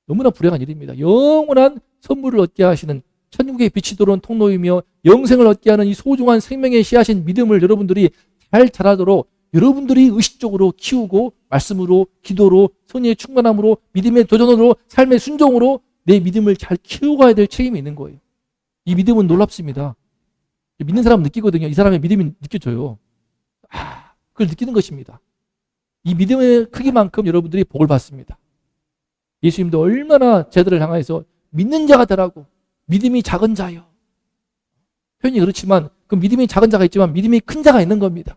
너무나 불행한 일입니다. 영원한 선물을 얻게 하시는 천국의 빛이 들어온 통로이며 영생을 얻게 하는 이 소중한 생명의 씨앗인 믿음을 여러분들이 잘 자라도록 여러분들이 의식적으로 키우고 말씀으로, 기도로, 성령의 충만함으로, 믿음의 도전으로, 삶의 순종으로 내 믿음을 잘 키워가야 될 책임이 있는 거예요. 이 믿음은 놀랍습니다. 믿는 사람은 느끼거든요. 이 사람의 믿음이 느껴져요. 그걸 느끼는 것입니다. 이 믿음의 크기만큼 여러분들이 복을 받습니다. 예수님도 얼마나 제자들을 향해서 믿는 자가 되라고, 믿음이 작은 자요. 표현이 그렇지만 그 믿음이 작은 자가 있지만 믿음이 큰 자가 있는 겁니다.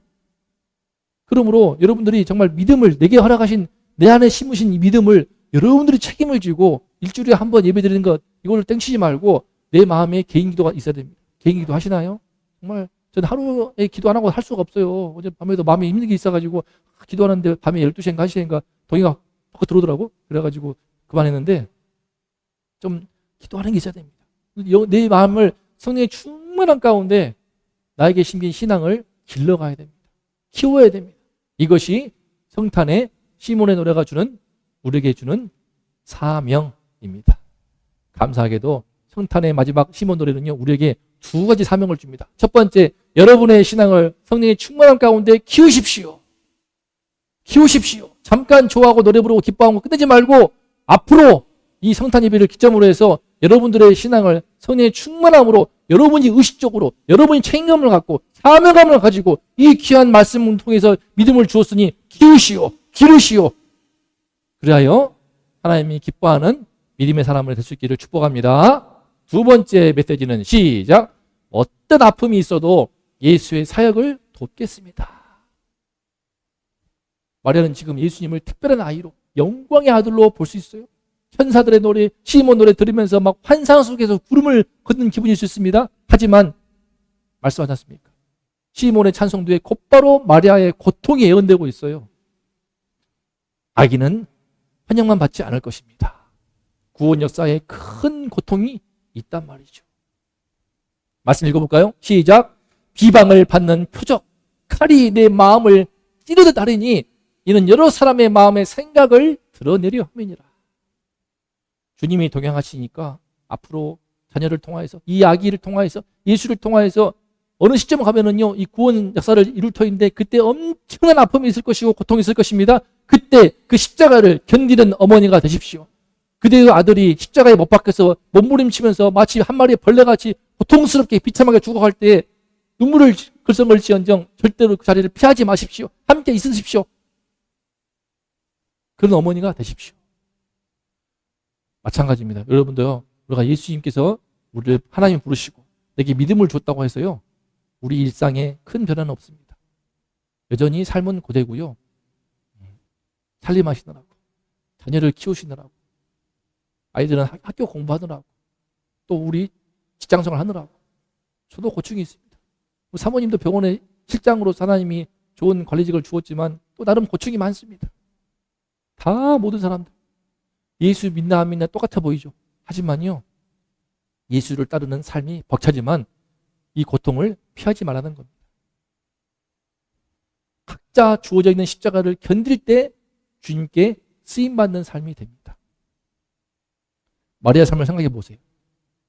그러므로 여러분들이 정말 믿음을, 내게 허락하신, 내 안에 심으신 이 믿음을 여러분들이 책임을 지고 일주일에 한 번 예배 드리는 것, 이걸 땡치지 말고 내 마음에 개인 기도가 있어야 됩니다. 개인 기도 하시나요? 정말 저는 하루에 기도 안 하고 할 수가 없어요. 어제 밤에도 마음이 힘든 게 있어가지고 기도하는데 밤에 12시인가 1시인가 동이가 퍽 들어오더라고. 그래가지고 그만했는데 좀 기도하는 게 있어야 됩니다. 내 마음을 성령의 충만한 가운데 나에게 심긴 신앙을 길러가야 됩니다. 키워야 됩니다. 이것이 성탄의 시몬의 노래가 주는 우리에게 주는 사명입니다. 감사하게도 성탄의 마지막 시몬 노래는요, 우리에게 두 가지 사명을 줍니다. 첫 번째, 여러분의 신앙을 성령의 충만함 가운데 키우십시오. 키우십시오. 잠깐 좋아하고 노래 부르고 기뻐하고 끝내지 말고 앞으로 이 성탄 예배를 기점으로 해서 여러분들의 신앙을 성령의 충만함으로 여러분이 의식적으로 여러분이 책임감을 갖고 사명감을 가지고 이 귀한 말씀을 통해서 믿음을 주었으니 키우시오. 기르시오. 그리하여 하나님이 기뻐하는 믿음의 사람을 될 수 있기를 축복합니다. 두 번째 메시지는 시작. 어떤 아픔이 있어도 예수의 사역을 돕겠습니다. 마리아는 지금 예수님을 특별한 아이로 영광의 아들로 볼 수 있어요. 천사들의 노래, 시몬 노래 들으면서 막 환상 속에서 구름을 걷는 기분일 수 있습니다. 하지만 말씀하지 않습니까? 시몬의 찬송 뒤에 곧바로 마리아의 고통이 예언되고 있어요. 아기는 환영만 받지 않을 것입니다. 구원 역사에 큰 고통이 있단 말이죠. 말씀 읽어볼까요? 시작. 비방을 받는 표적, 칼이 내 마음을 찌르듯 하리니 이는 여러 사람의 마음의 생각을 드러내려 함이니라. 주님이 동행하시니까 앞으로 자녀를 통하여서 이 아기를 통하여서 예수를 통하여서 어느 시점 가면은요 이 구원 역사를 이룰 터인데 그때 엄청난 아픔이 있을 것이고 고통이 있을 것입니다. 그때 그 십자가를 견디는 어머니가 되십시오. 그대의 아들이 십자가에 못 박혀서 몸부림치면서 마치 한 마리의 벌레같이 고통스럽게 비참하게 죽어갈 때 눈물을 글썽을지언정 절대로 그 자리를 피하지 마십시오. 함께 있으십시오. 그런 어머니가 되십시오. 마찬가지입니다. 여러분도요, 우리가 예수님께서 우리를 하나님 부르시고 내게 믿음을 줬다고 해서요, 우리 일상에 큰 변화는 없습니다. 여전히 삶은 고되고요, 살림하시느라고, 자녀를 키우시느라고, 아이들은 학교 공부하느라고, 또 우리 직장생활 하느라고, 저도 고충이 있습니다. 사모님도 병원에 실장으로 하나님이 좋은 관리직을 주었지만 또 나름 고충이 많습니다. 다 모든 사람들 예수 믿나 안 믿나 똑같아 보이죠. 하지만요, 예수를 따르는 삶이 벅차지만 이 고통을 피하지 말라는 겁니다. 각자 주어져 있는 십자가를 견딜 때 주님께 쓰임받는 삶이 됩니다. 마리아 삶을 생각해 보세요.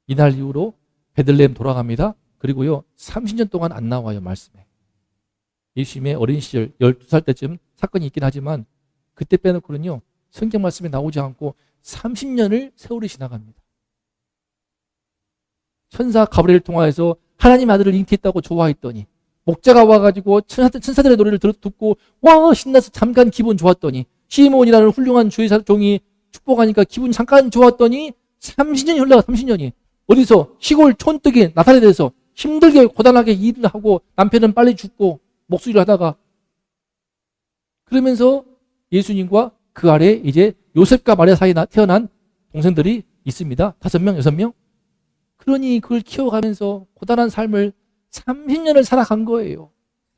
이날 이후로 베들레헴 돌아갑니다. 그리고요 30년 동안 안 나와요. 말씀에. 예수님의 어린 시절 12살 때쯤 사건이 있긴 하지만 그때 빼놓고는요 성경 말씀에 나오지 않고 30년을 세월이 지나갑니다. 천사 가브리엘을 통하여서 하나님 아들을 잉태했다고 좋아했더니 목자가 와가지고 천사들의 노래를 듣고 와 신나서 잠깐 기분 좋았더니 시몬이라는 훌륭한 주의 종이 축복하니까 기분 잠깐 좋았더니 30년이 흘러가. 30년이 어디서 시골 촌뜨기 나사렛에서 힘들게 고단하게 일을 하고 남편은 빨리 죽고 목수일을 하다가 그러면서 예수님과 그 아래 이제 요셉과 마리아 사이에 태어난 동생들이 있습니다. 5명, 6명. 그러니 그걸 키워가면서 고단한 삶을 30년을 살아간 거예요.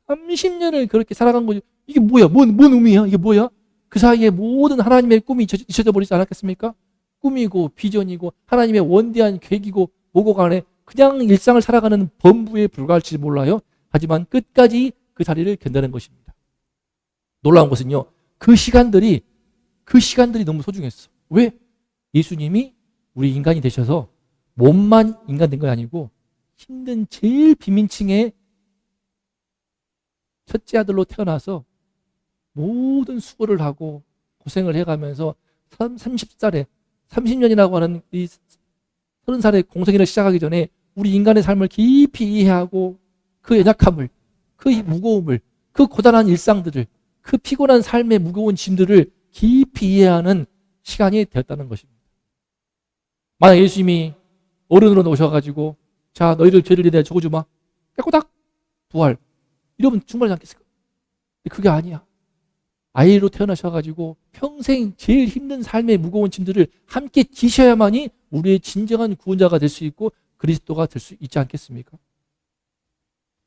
30년을 그렇게 살아간 거죠. 이게 뭐야? 뭔 의미야? 이게 뭐야? 그 사이에 모든 하나님의 꿈이 잊혀져 버리지 않았겠습니까? 꿈이고 비전이고 하나님의 원대한 계획이고 뭐고 간에 그냥 일상을 살아가는 범부에 불과할지 몰라요. 하지만 끝까지 그 자리를 견뎌낸 것입니다. 놀라운 것은요. 그 시간들이 너무 소중했어. 왜? 예수님이 우리 인간이 되셔서 몸만 인간 된 건 아니고 힘든 제일 비민층의 첫째 아들로 태어나서 모든 수고를 하고 고생을 해가면서 30살에 30년이라고 하는 이 30살의 공생애를 시작하기 전에 우리 인간의 삶을 깊이 이해하고 그 연약함을, 그 무거움을, 그 고단한 일상들을, 그 피곤한 삶의 무거운 짐들을 깊이 이해하는 시간이 되었다는 것입니다. 만약 예수님이 어른으로 오셔가지고 자 너희들 죄를 내가 적어주마 깨꼬닥 부활 이러면 충분하지 않겠을까? 근데 그게 아니야. 아이로 태어나셔가지고 평생 제일 힘든 삶의 무거운 짐들을 함께 지셔야만이 우리의 진정한 구원자가 될 수 있고 그리스도가 될 수 있지 않겠습니까?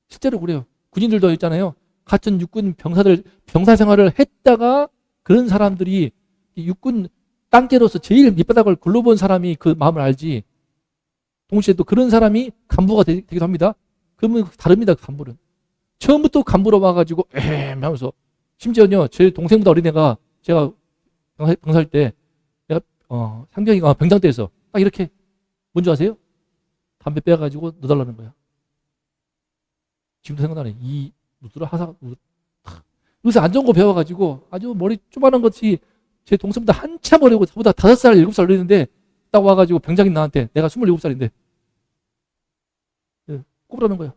실제로 그래요. 군인들도 있잖아요. 같은 육군 병사 생활을 했다가 그런 사람들이 육군 땅개로서 제일 밑바닥을 굴러본 사람이 그 마음을 알지. 동시에 또 그런 사람이 간부가 되기도 합니다. 그러면 다릅니다. 간부는. 처음부터 간부로 와가지고 하면서 심지어요 제 동생보다 어린 애가 제가 병사할 때 내가 상병이가 병장대에서 딱 이렇게 뭔지 아세요? 담배 빼가지고 넣어달라는 거야. 지금도 생각나네. 이 누드라 하사 여기서 안 좋은 거 배워가지고 아주 머리 쪼만한 것이 제 동생보다 한참 어리고 저보다 5살, 7살 어리는데 딱 와가지고 병장인 나한테 내가 27살인데 꼽으라는 거야.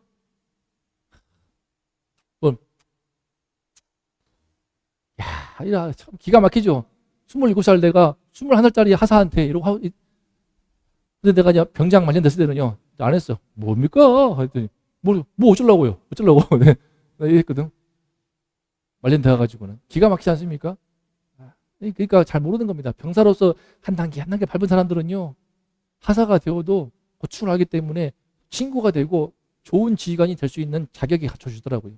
야, 참 기가 막히죠. 27살 내가 21살짜리 하사한테 이러고 하고. 근데 내가 이제 병장 말년됐을 때는요 안 했어. 뭡니까? 했더니 뭐 어쩌려고요? 어쩌려고? 네. 나 이랬거든. 말년돼가지고는 기가 막히지 않습니까? 그러니까 잘 모르는 겁니다. 병사로서 한 단계 한 단계 밟은 사람들은요 하사가 되어도 고충을 하기 때문에 친구가 되고 좋은 지휘관이 될 수 있는 자격이 갖춰주더라고요.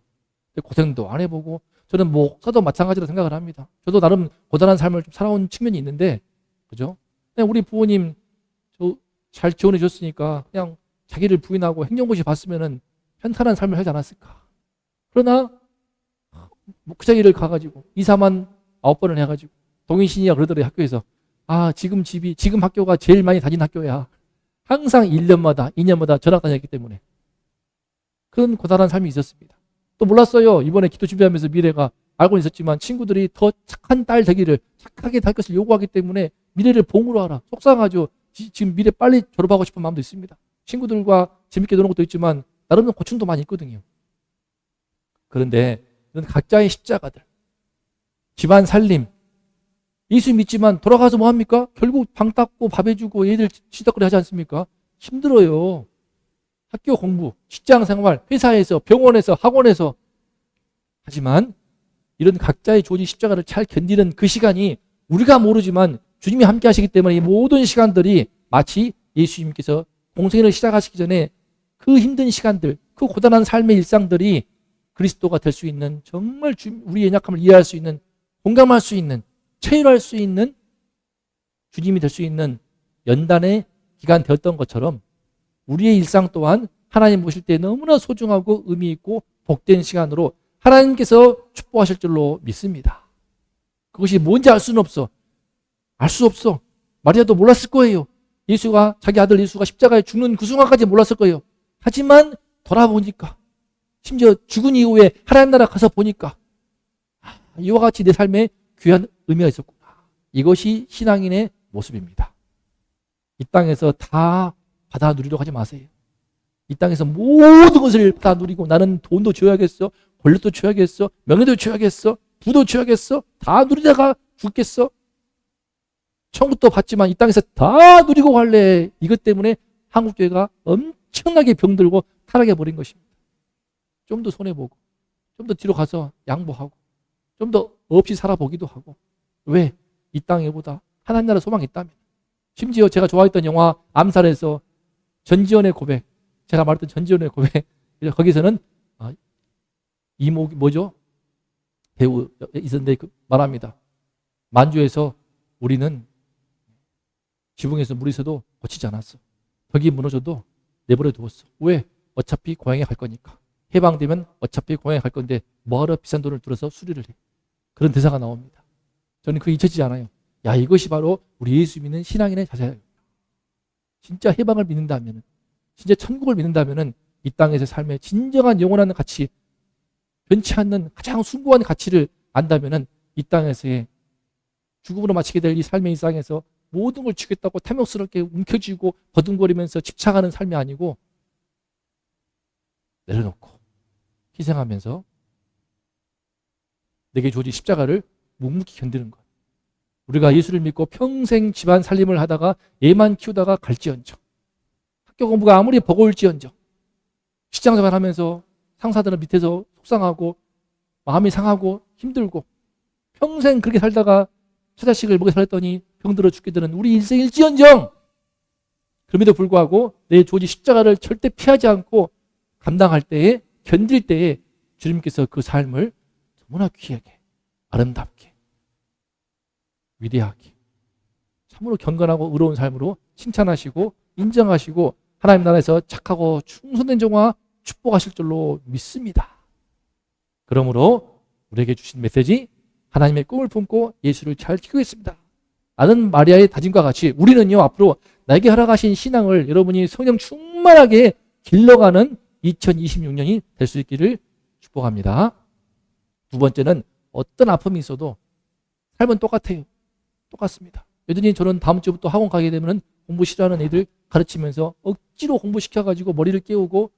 고생도 안 해보고 저는 목사도 마찬가지로 생각을 합니다. 저도 나름 고단한 삶을 좀 살아온 측면이 있는데, 그죠? 그냥 우리 부모님 잘 지원해 줬으니까 그냥 자기를 부인하고 행정고시 봤으면은 편탄한 삶을 살지 않았을까. 그러나 그 자기를 가가지고 2, 4만 9번을 해가지고 동인신이야 그러더래요. 학교에서. 지금 학교가 제일 많이 다닌 학교야. 항상 1년마다 2년마다 전학 다녔기 때문에 그런 고단한 삶이 있었습니다. 또 몰랐어요. 이번에 기도 준비하면서 미래가 알고는 있었지만 친구들이 더 착한 딸 되기를 착하게 될 것을 요구하기 때문에 미래를 봉으로 하라. 속상하죠. 지금 미래 빨리 졸업하고 싶은 마음도 있습니다. 친구들과 재밌게 노는 것도 있지만 나름대로 고충도 많이 있거든요. 그런데 이런 각자의 십자가들, 집안 살림, 예수 믿지만 돌아가서 뭐합니까? 결국 방 닦고 밥 해주고 얘들 치덕거리 하지 않습니까? 힘들어요. 학교 공부, 직장 생활, 회사에서, 병원에서, 학원에서. 하지만 이런 각자의 주어진 십자가를 잘 견디는 그 시간이 우리가 모르지만 주님이 함께 하시기 때문에 이 모든 시간들이 마치 예수님께서 공생애를 시작하시기 전에 그 힘든 시간들, 그 고단한 삶의 일상들이 그리스도가 될 수 있는, 정말 우리의 연약함을 이해할 수 있는, 공감할 수 있는, 체휼할 수 있는, 주님이 될 수 있는 연단의 기간 되었던 것처럼 우리의 일상 또한 하나님 보실 때 너무나 소중하고 의미 있고 복된 시간으로 하나님께서 축복하실 줄로 믿습니다. 그것이 뭔지 알 수는 없어. 알 수 없어. 마리아도 몰랐을 거예요. 자기 아들 예수가 십자가에 죽는 그 순간까지 몰랐을 거예요. 하지만 돌아보니까, 심지어 죽은 이후에 하나님 나라 가서 보니까 이와 같이 내 삶에 귀한 의미가 있었구나. 이것이 신앙인의 모습입니다. 이 땅에서 다 받아 누리려고 하지 마세요. 이 땅에서 모든 것을 다 누리고 나는 돈도 줘야겠어, 권력도 줘야겠어, 명예도 줘야겠어, 부도 줘야겠어, 다 누리다가 죽겠어. 천국도 받지만 이 땅에서 다 누리고 갈래. 이것 때문에 한국교회가 엄청나게 병들고 타락해버린 것입니다. 좀 더 손해보고 좀 더 뒤로 가서 양보하고 좀 더 없이 살아보기도 하고. 왜? 이 땅에보다 하나님 나라 소망이 있다면. 심지어 제가 좋아했던 영화 암살에서 전지현의 고백, 제가 말했던 전지현의 고백, 거기서는 이목이 뭐죠? 배우 있었는데 말합니다. 만주에서 우리는 지붕에서 물이 있어도 고치지 않았어. 벽이 무너져도 내버려 두었어. 왜? 어차피 고향에 갈 거니까. 해방되면 어차피 고향에 갈 건데 뭐하러 비싼 돈을 들여서 수리를 해. 그런 대사가 나옵니다. 저는 그게 잊혀지지 않아요. 야, 이것이 바로 우리 예수 믿는 신앙인의 자세예요. 진짜 해방을 믿는다면, 진짜 천국을 믿는다면 이 땅에서 삶의 진정한 영원한 가치, 변치 않는 가장 숭고한 가치를 안다면 이 땅에서의 죽음으로 마치게 될 이 삶의 일상에서 모든 걸 주겠다고 탐욕스럽게 움켜쥐고 버둥거리면서 집착하는 삶이 아니고 내려놓고 희생하면서 내게 주어진 십자가를 묵묵히 견디는 것. 우리가 예수를 믿고 평생 집안 살림을 하다가 애만 키우다가 갈지언정, 학교 공부가 아무리 버거울지언정, 직장생활 하면서 상사들은 밑에서 속상하고 마음이 상하고 힘들고 평생 그렇게 살다가 처자식을 먹여 살았더니 병들어 죽게 되는 우리 일생일지언정 그럼에도 불구하고 내 주어진 십자가를 절대 피하지 않고 감당할 때에, 견딜 때에 주님께서 그 삶을 너무나 귀하게, 아름답게, 위대하게, 참으로 경건하고 의로운 삶으로 칭찬하시고 인정하시고 하나님 나라에서 착하고 충성된 종아 축복하실 줄로 믿습니다. 그러므로 우리에게 주신 메시지, 하나님의 꿈을 품고 예수를 잘 지키겠습니다. 아는 마리아의 다짐과 같이 우리는요, 앞으로 나에게 허락하신 신앙을 여러분이 성령 충만하게 길러가는 2026년이 될 수 있기를 축복합니다. 두 번째는 어떤 아픔이 있어도 삶은 똑같아요. 똑같습니다. 여전히 저는 다음 주부터 학원 가게 되면 공부 싫어하는 애들 가르치면서 억지로 공부시켜가지고 머리를 깨우고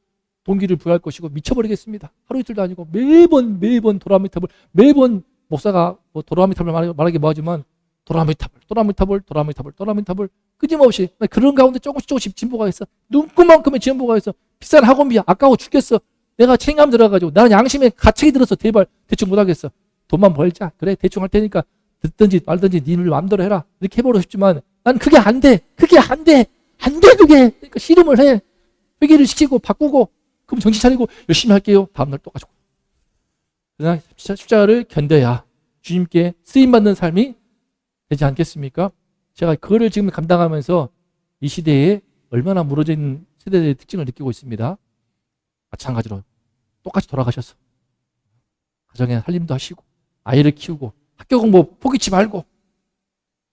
동기를 부여할 것이고 미쳐버리겠습니다. 하루 이틀도 아니고 매번 도라미탑을, 매번 목사가 뭐 도라미탑을 말하기 뭐하지만 도라미탑을 끊임없이 그런 가운데 조금씩 진보가 있어. 눈금만큼의 진보가 있어. 비싼 학원비야. 아까워 죽겠어. 내가 책임감 들어가지고 나는 양심에 가책이 들어서 대충 못하겠어. 돈만 벌자. 그래 대충 할 테니까 듣든지 말든지 네 마음대로 해라. 이렇게 해보고 싶지만 난 그게 안 돼. 그게. 그러니까 씨름을 해. 회개를 시키고 바꾸고 그럼 정신 차리고 열심히 할게요. 다음날 또 가지고. 그러나 십자가를 견뎌야 주님께 쓰임받는 삶이 되지 않겠습니까? 제가 그거를 지금 감당하면서 이 시대에 얼마나 무너져 있는 세대의 특징을 느끼고 있습니다. 마찬가지로 똑같이 돌아가셔서 가정에 살림도 하시고 아이를 키우고 학교 공부 포기치 말고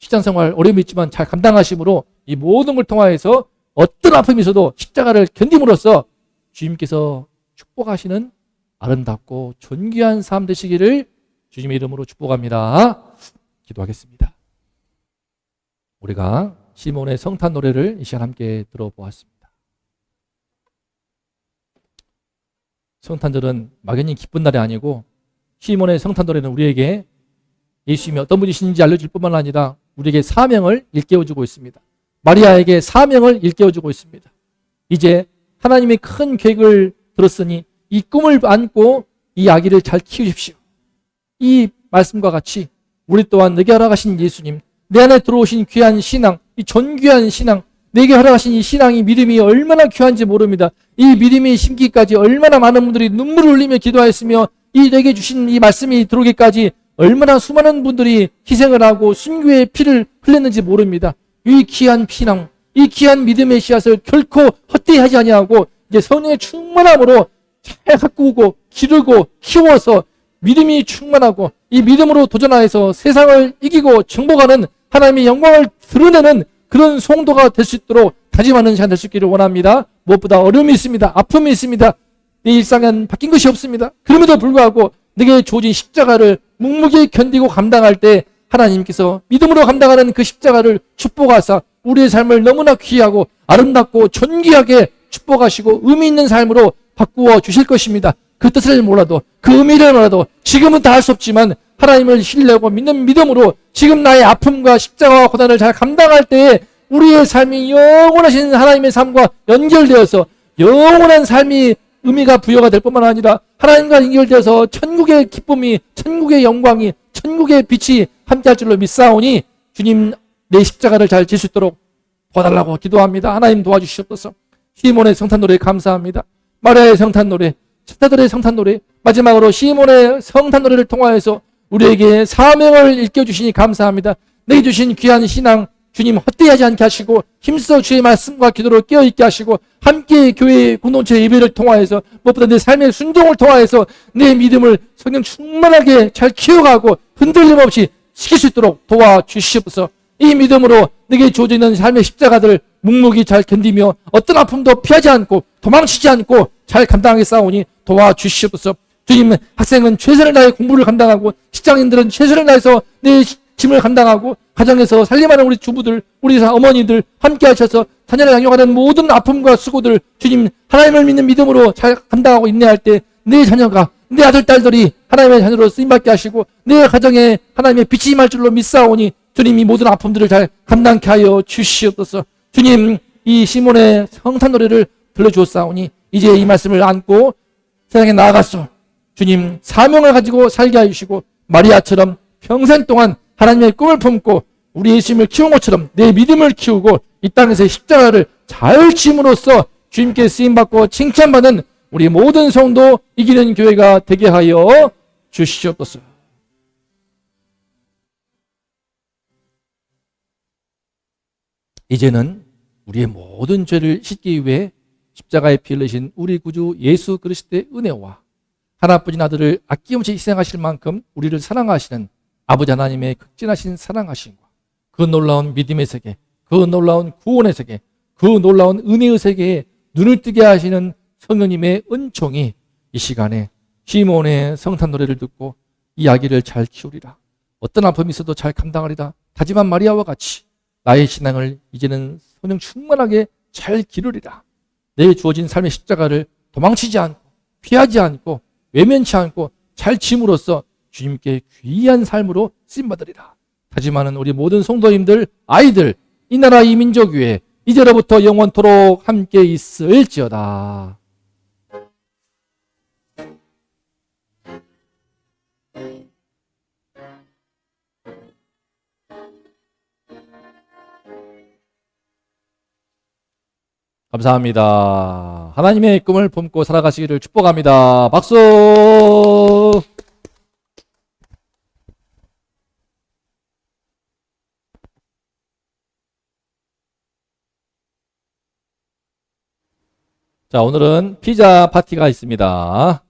직장생활 어려움이 있지만 잘 감당하심으로 이 모든 걸 통하여서 어떤 아픔이 있어도 십자가를 견딤으로써 주님께서 축복하시는 아름답고 존귀한 삶 되시기를 주님의 이름으로 축복합니다. 기도하겠습니다. 우리가 시몬의 성탄 노래를 이 시간 함께 들어보았습니다. 성탄절은 막연히 기쁜 날이 아니고 시몬의 성탄 노래는 우리에게 예수님이 어떤 분이신지 알려줄 뿐만 아니라 우리에게 사명을 일깨워주고 있습니다. 마리아에게 사명을 일깨워주고 있습니다. 이제 하나님의 큰 계획을 들었으니 이 꿈을 안고 이 아기를 잘 키우십시오. 이 말씀과 같이 우리 또한 내게 허락하신 예수님, 내 안에 들어오신 귀한 신앙, 이 존귀한 신앙, 내게 허락하신 이 신앙이 믿음이 얼마나 귀한지 모릅니다. 이 믿음이 심기까지 얼마나 많은 분들이 눈물을 흘리며 기도하였으며 이 내게 주신 이 말씀이 들어오기까지 얼마나 수많은 분들이 희생을 하고 순교의 피를 흘렸는지 모릅니다. 이 귀한 신앙, 이 귀한 믿음의 씨앗을 결코 헛되이 하지 아니하고 이제 성령의 충만함으로 잘 가꾸고 기르고 키워서 믿음이 충만하고 이 믿음으로 도전하여서 세상을 이기고 정복하는 하나님의 영광을 드러내는 그런 성도가 될 수 있도록 다짐하는 시간 될 수 있기를 원합니다. 무엇보다 어려움이 있습니다. 아픔이 있습니다. 내 일상은 바뀐 것이 없습니다. 그럼에도 불구하고 내게 주어진 십자가를 묵묵히 견디고 감당할 때 하나님께서 믿음으로 감당하는 그 십자가를 축복하사 우리의 삶을 너무나 귀하고 아름답고 존귀하게 축복하시고 의미 있는 삶으로 바꾸어 주실 것입니다. 그 뜻을 몰라도 그 의미를 몰라도 지금은 다 할 수 없지만 하나님을 신뢰하고 믿는 믿음으로 지금 나의 아픔과 십자가와 고난을 잘 감당할 때에 우리의 삶이 영원하신 하나님의 삶과 연결되어서 영원한 삶이 의미가 부여가 될 뿐만 아니라 하나님과 연결되어서 천국의 기쁨이, 천국의 영광이, 천국의 빛이 함께할 줄로 믿사오니 주님 내 십자가를 잘 질 수 있도록 도와달라고 기도합니다. 하나님 도와주시옵소서. 시몬의 성탄 노래 감사합니다. 마리아의 성탄 노래, 천사들의 성탄 노래, 마지막으로 시몬의 성탄 노래를 통하여서 우리에게 사명을 일깨워주시니 감사합니다. 내게 주신 귀한 신앙 주님 헛되이 하지 않게 하시고 힘써 주의 말씀과 기도로 깨어있게 하시고 함께 교회 공동체 예배를 통하여서 무엇보다 내 삶의 순종을 통하여서 내 믿음을 성령 충만하게 잘 키워가고 흔들림 없이 지킬 수 있도록 도와주시옵소서. 이 믿음으로 내게 주어져 있는 삶의 십자가들을 묵묵히 잘 견디며 어떤 아픔도 피하지 않고 도망치지 않고 잘 감당하게 싸우니 도와주시옵소서. 주님, 학생은 최선을 다해 공부를 감당하고 직장인들은 최선을 다해서 내 짐을 감당하고 가정에서 살림하는 우리 주부들, 우리 어머니들 함께 하셔서 자녀를 양육하는 모든 아픔과 수고들 주님 하나님을 믿는 믿음으로 잘 감당하고 인내할 때 내 자녀가, 내 아들 딸들이 하나님의 자녀로 쓰임받게 하시고 내 가정에 하나님의 빛이 임할 줄로 믿사오니 주님 이 모든 아픔들을 잘 감당케 하여 주시옵소서. 주님, 이 시몬의 성탄 노래를 들려주었사오니 이제 이 말씀을 안고 세상에 나아갔소. 주님 사명을 가지고 살게 해주시고 마리아처럼 평생 동안 하나님의 꿈을 품고 우리 예수님을 키운 것처럼 내 믿음을 키우고 이 땅에서 십자가를 잘 짐으로써 주님께 쓰임받고 칭찬받는 우리 모든 성도 이기는 교회가 되게 하여 주시옵소서. 이제는 우리의 모든 죄를 씻기 위해 십자가에 피 흘리신 우리 구주 예수 그리스도의 은혜와 하나뿐인 아들을 아낌없이 희생하실 만큼 우리를 사랑하시는 아버지 하나님의 극진하신 사랑하심과 그 놀라운 믿음의 세계, 그 놀라운 구원의 세계, 그 놀라운 은혜의 세계에 눈을 뜨게 하시는 성령님의 은총이 이 시간에 시몬의 성탄 노래를 듣고 이 아기를 잘 키우리라, 어떤 아픔이 있어도 잘 감당하리라 다짐한 마리아와 같이 나의 신앙을 이제는 성령 충만하게 잘 기르리라, 내게 주어진 삶의 십자가를 도망치지 않고 피하지 않고 외면치 않고 잘 짐으로써 주님께 귀한 삶으로 쓰임받으리라 다짐하는 우리 모든 성도님들, 아이들, 이 나라 이 민족 위에 이제로부터 영원토록 함께 있을지어다. 감사합니다. 하나님의 꿈을 품고 살아가시기를 축복합니다. 박수! 자, 오늘은 피자 파티가 있습니다.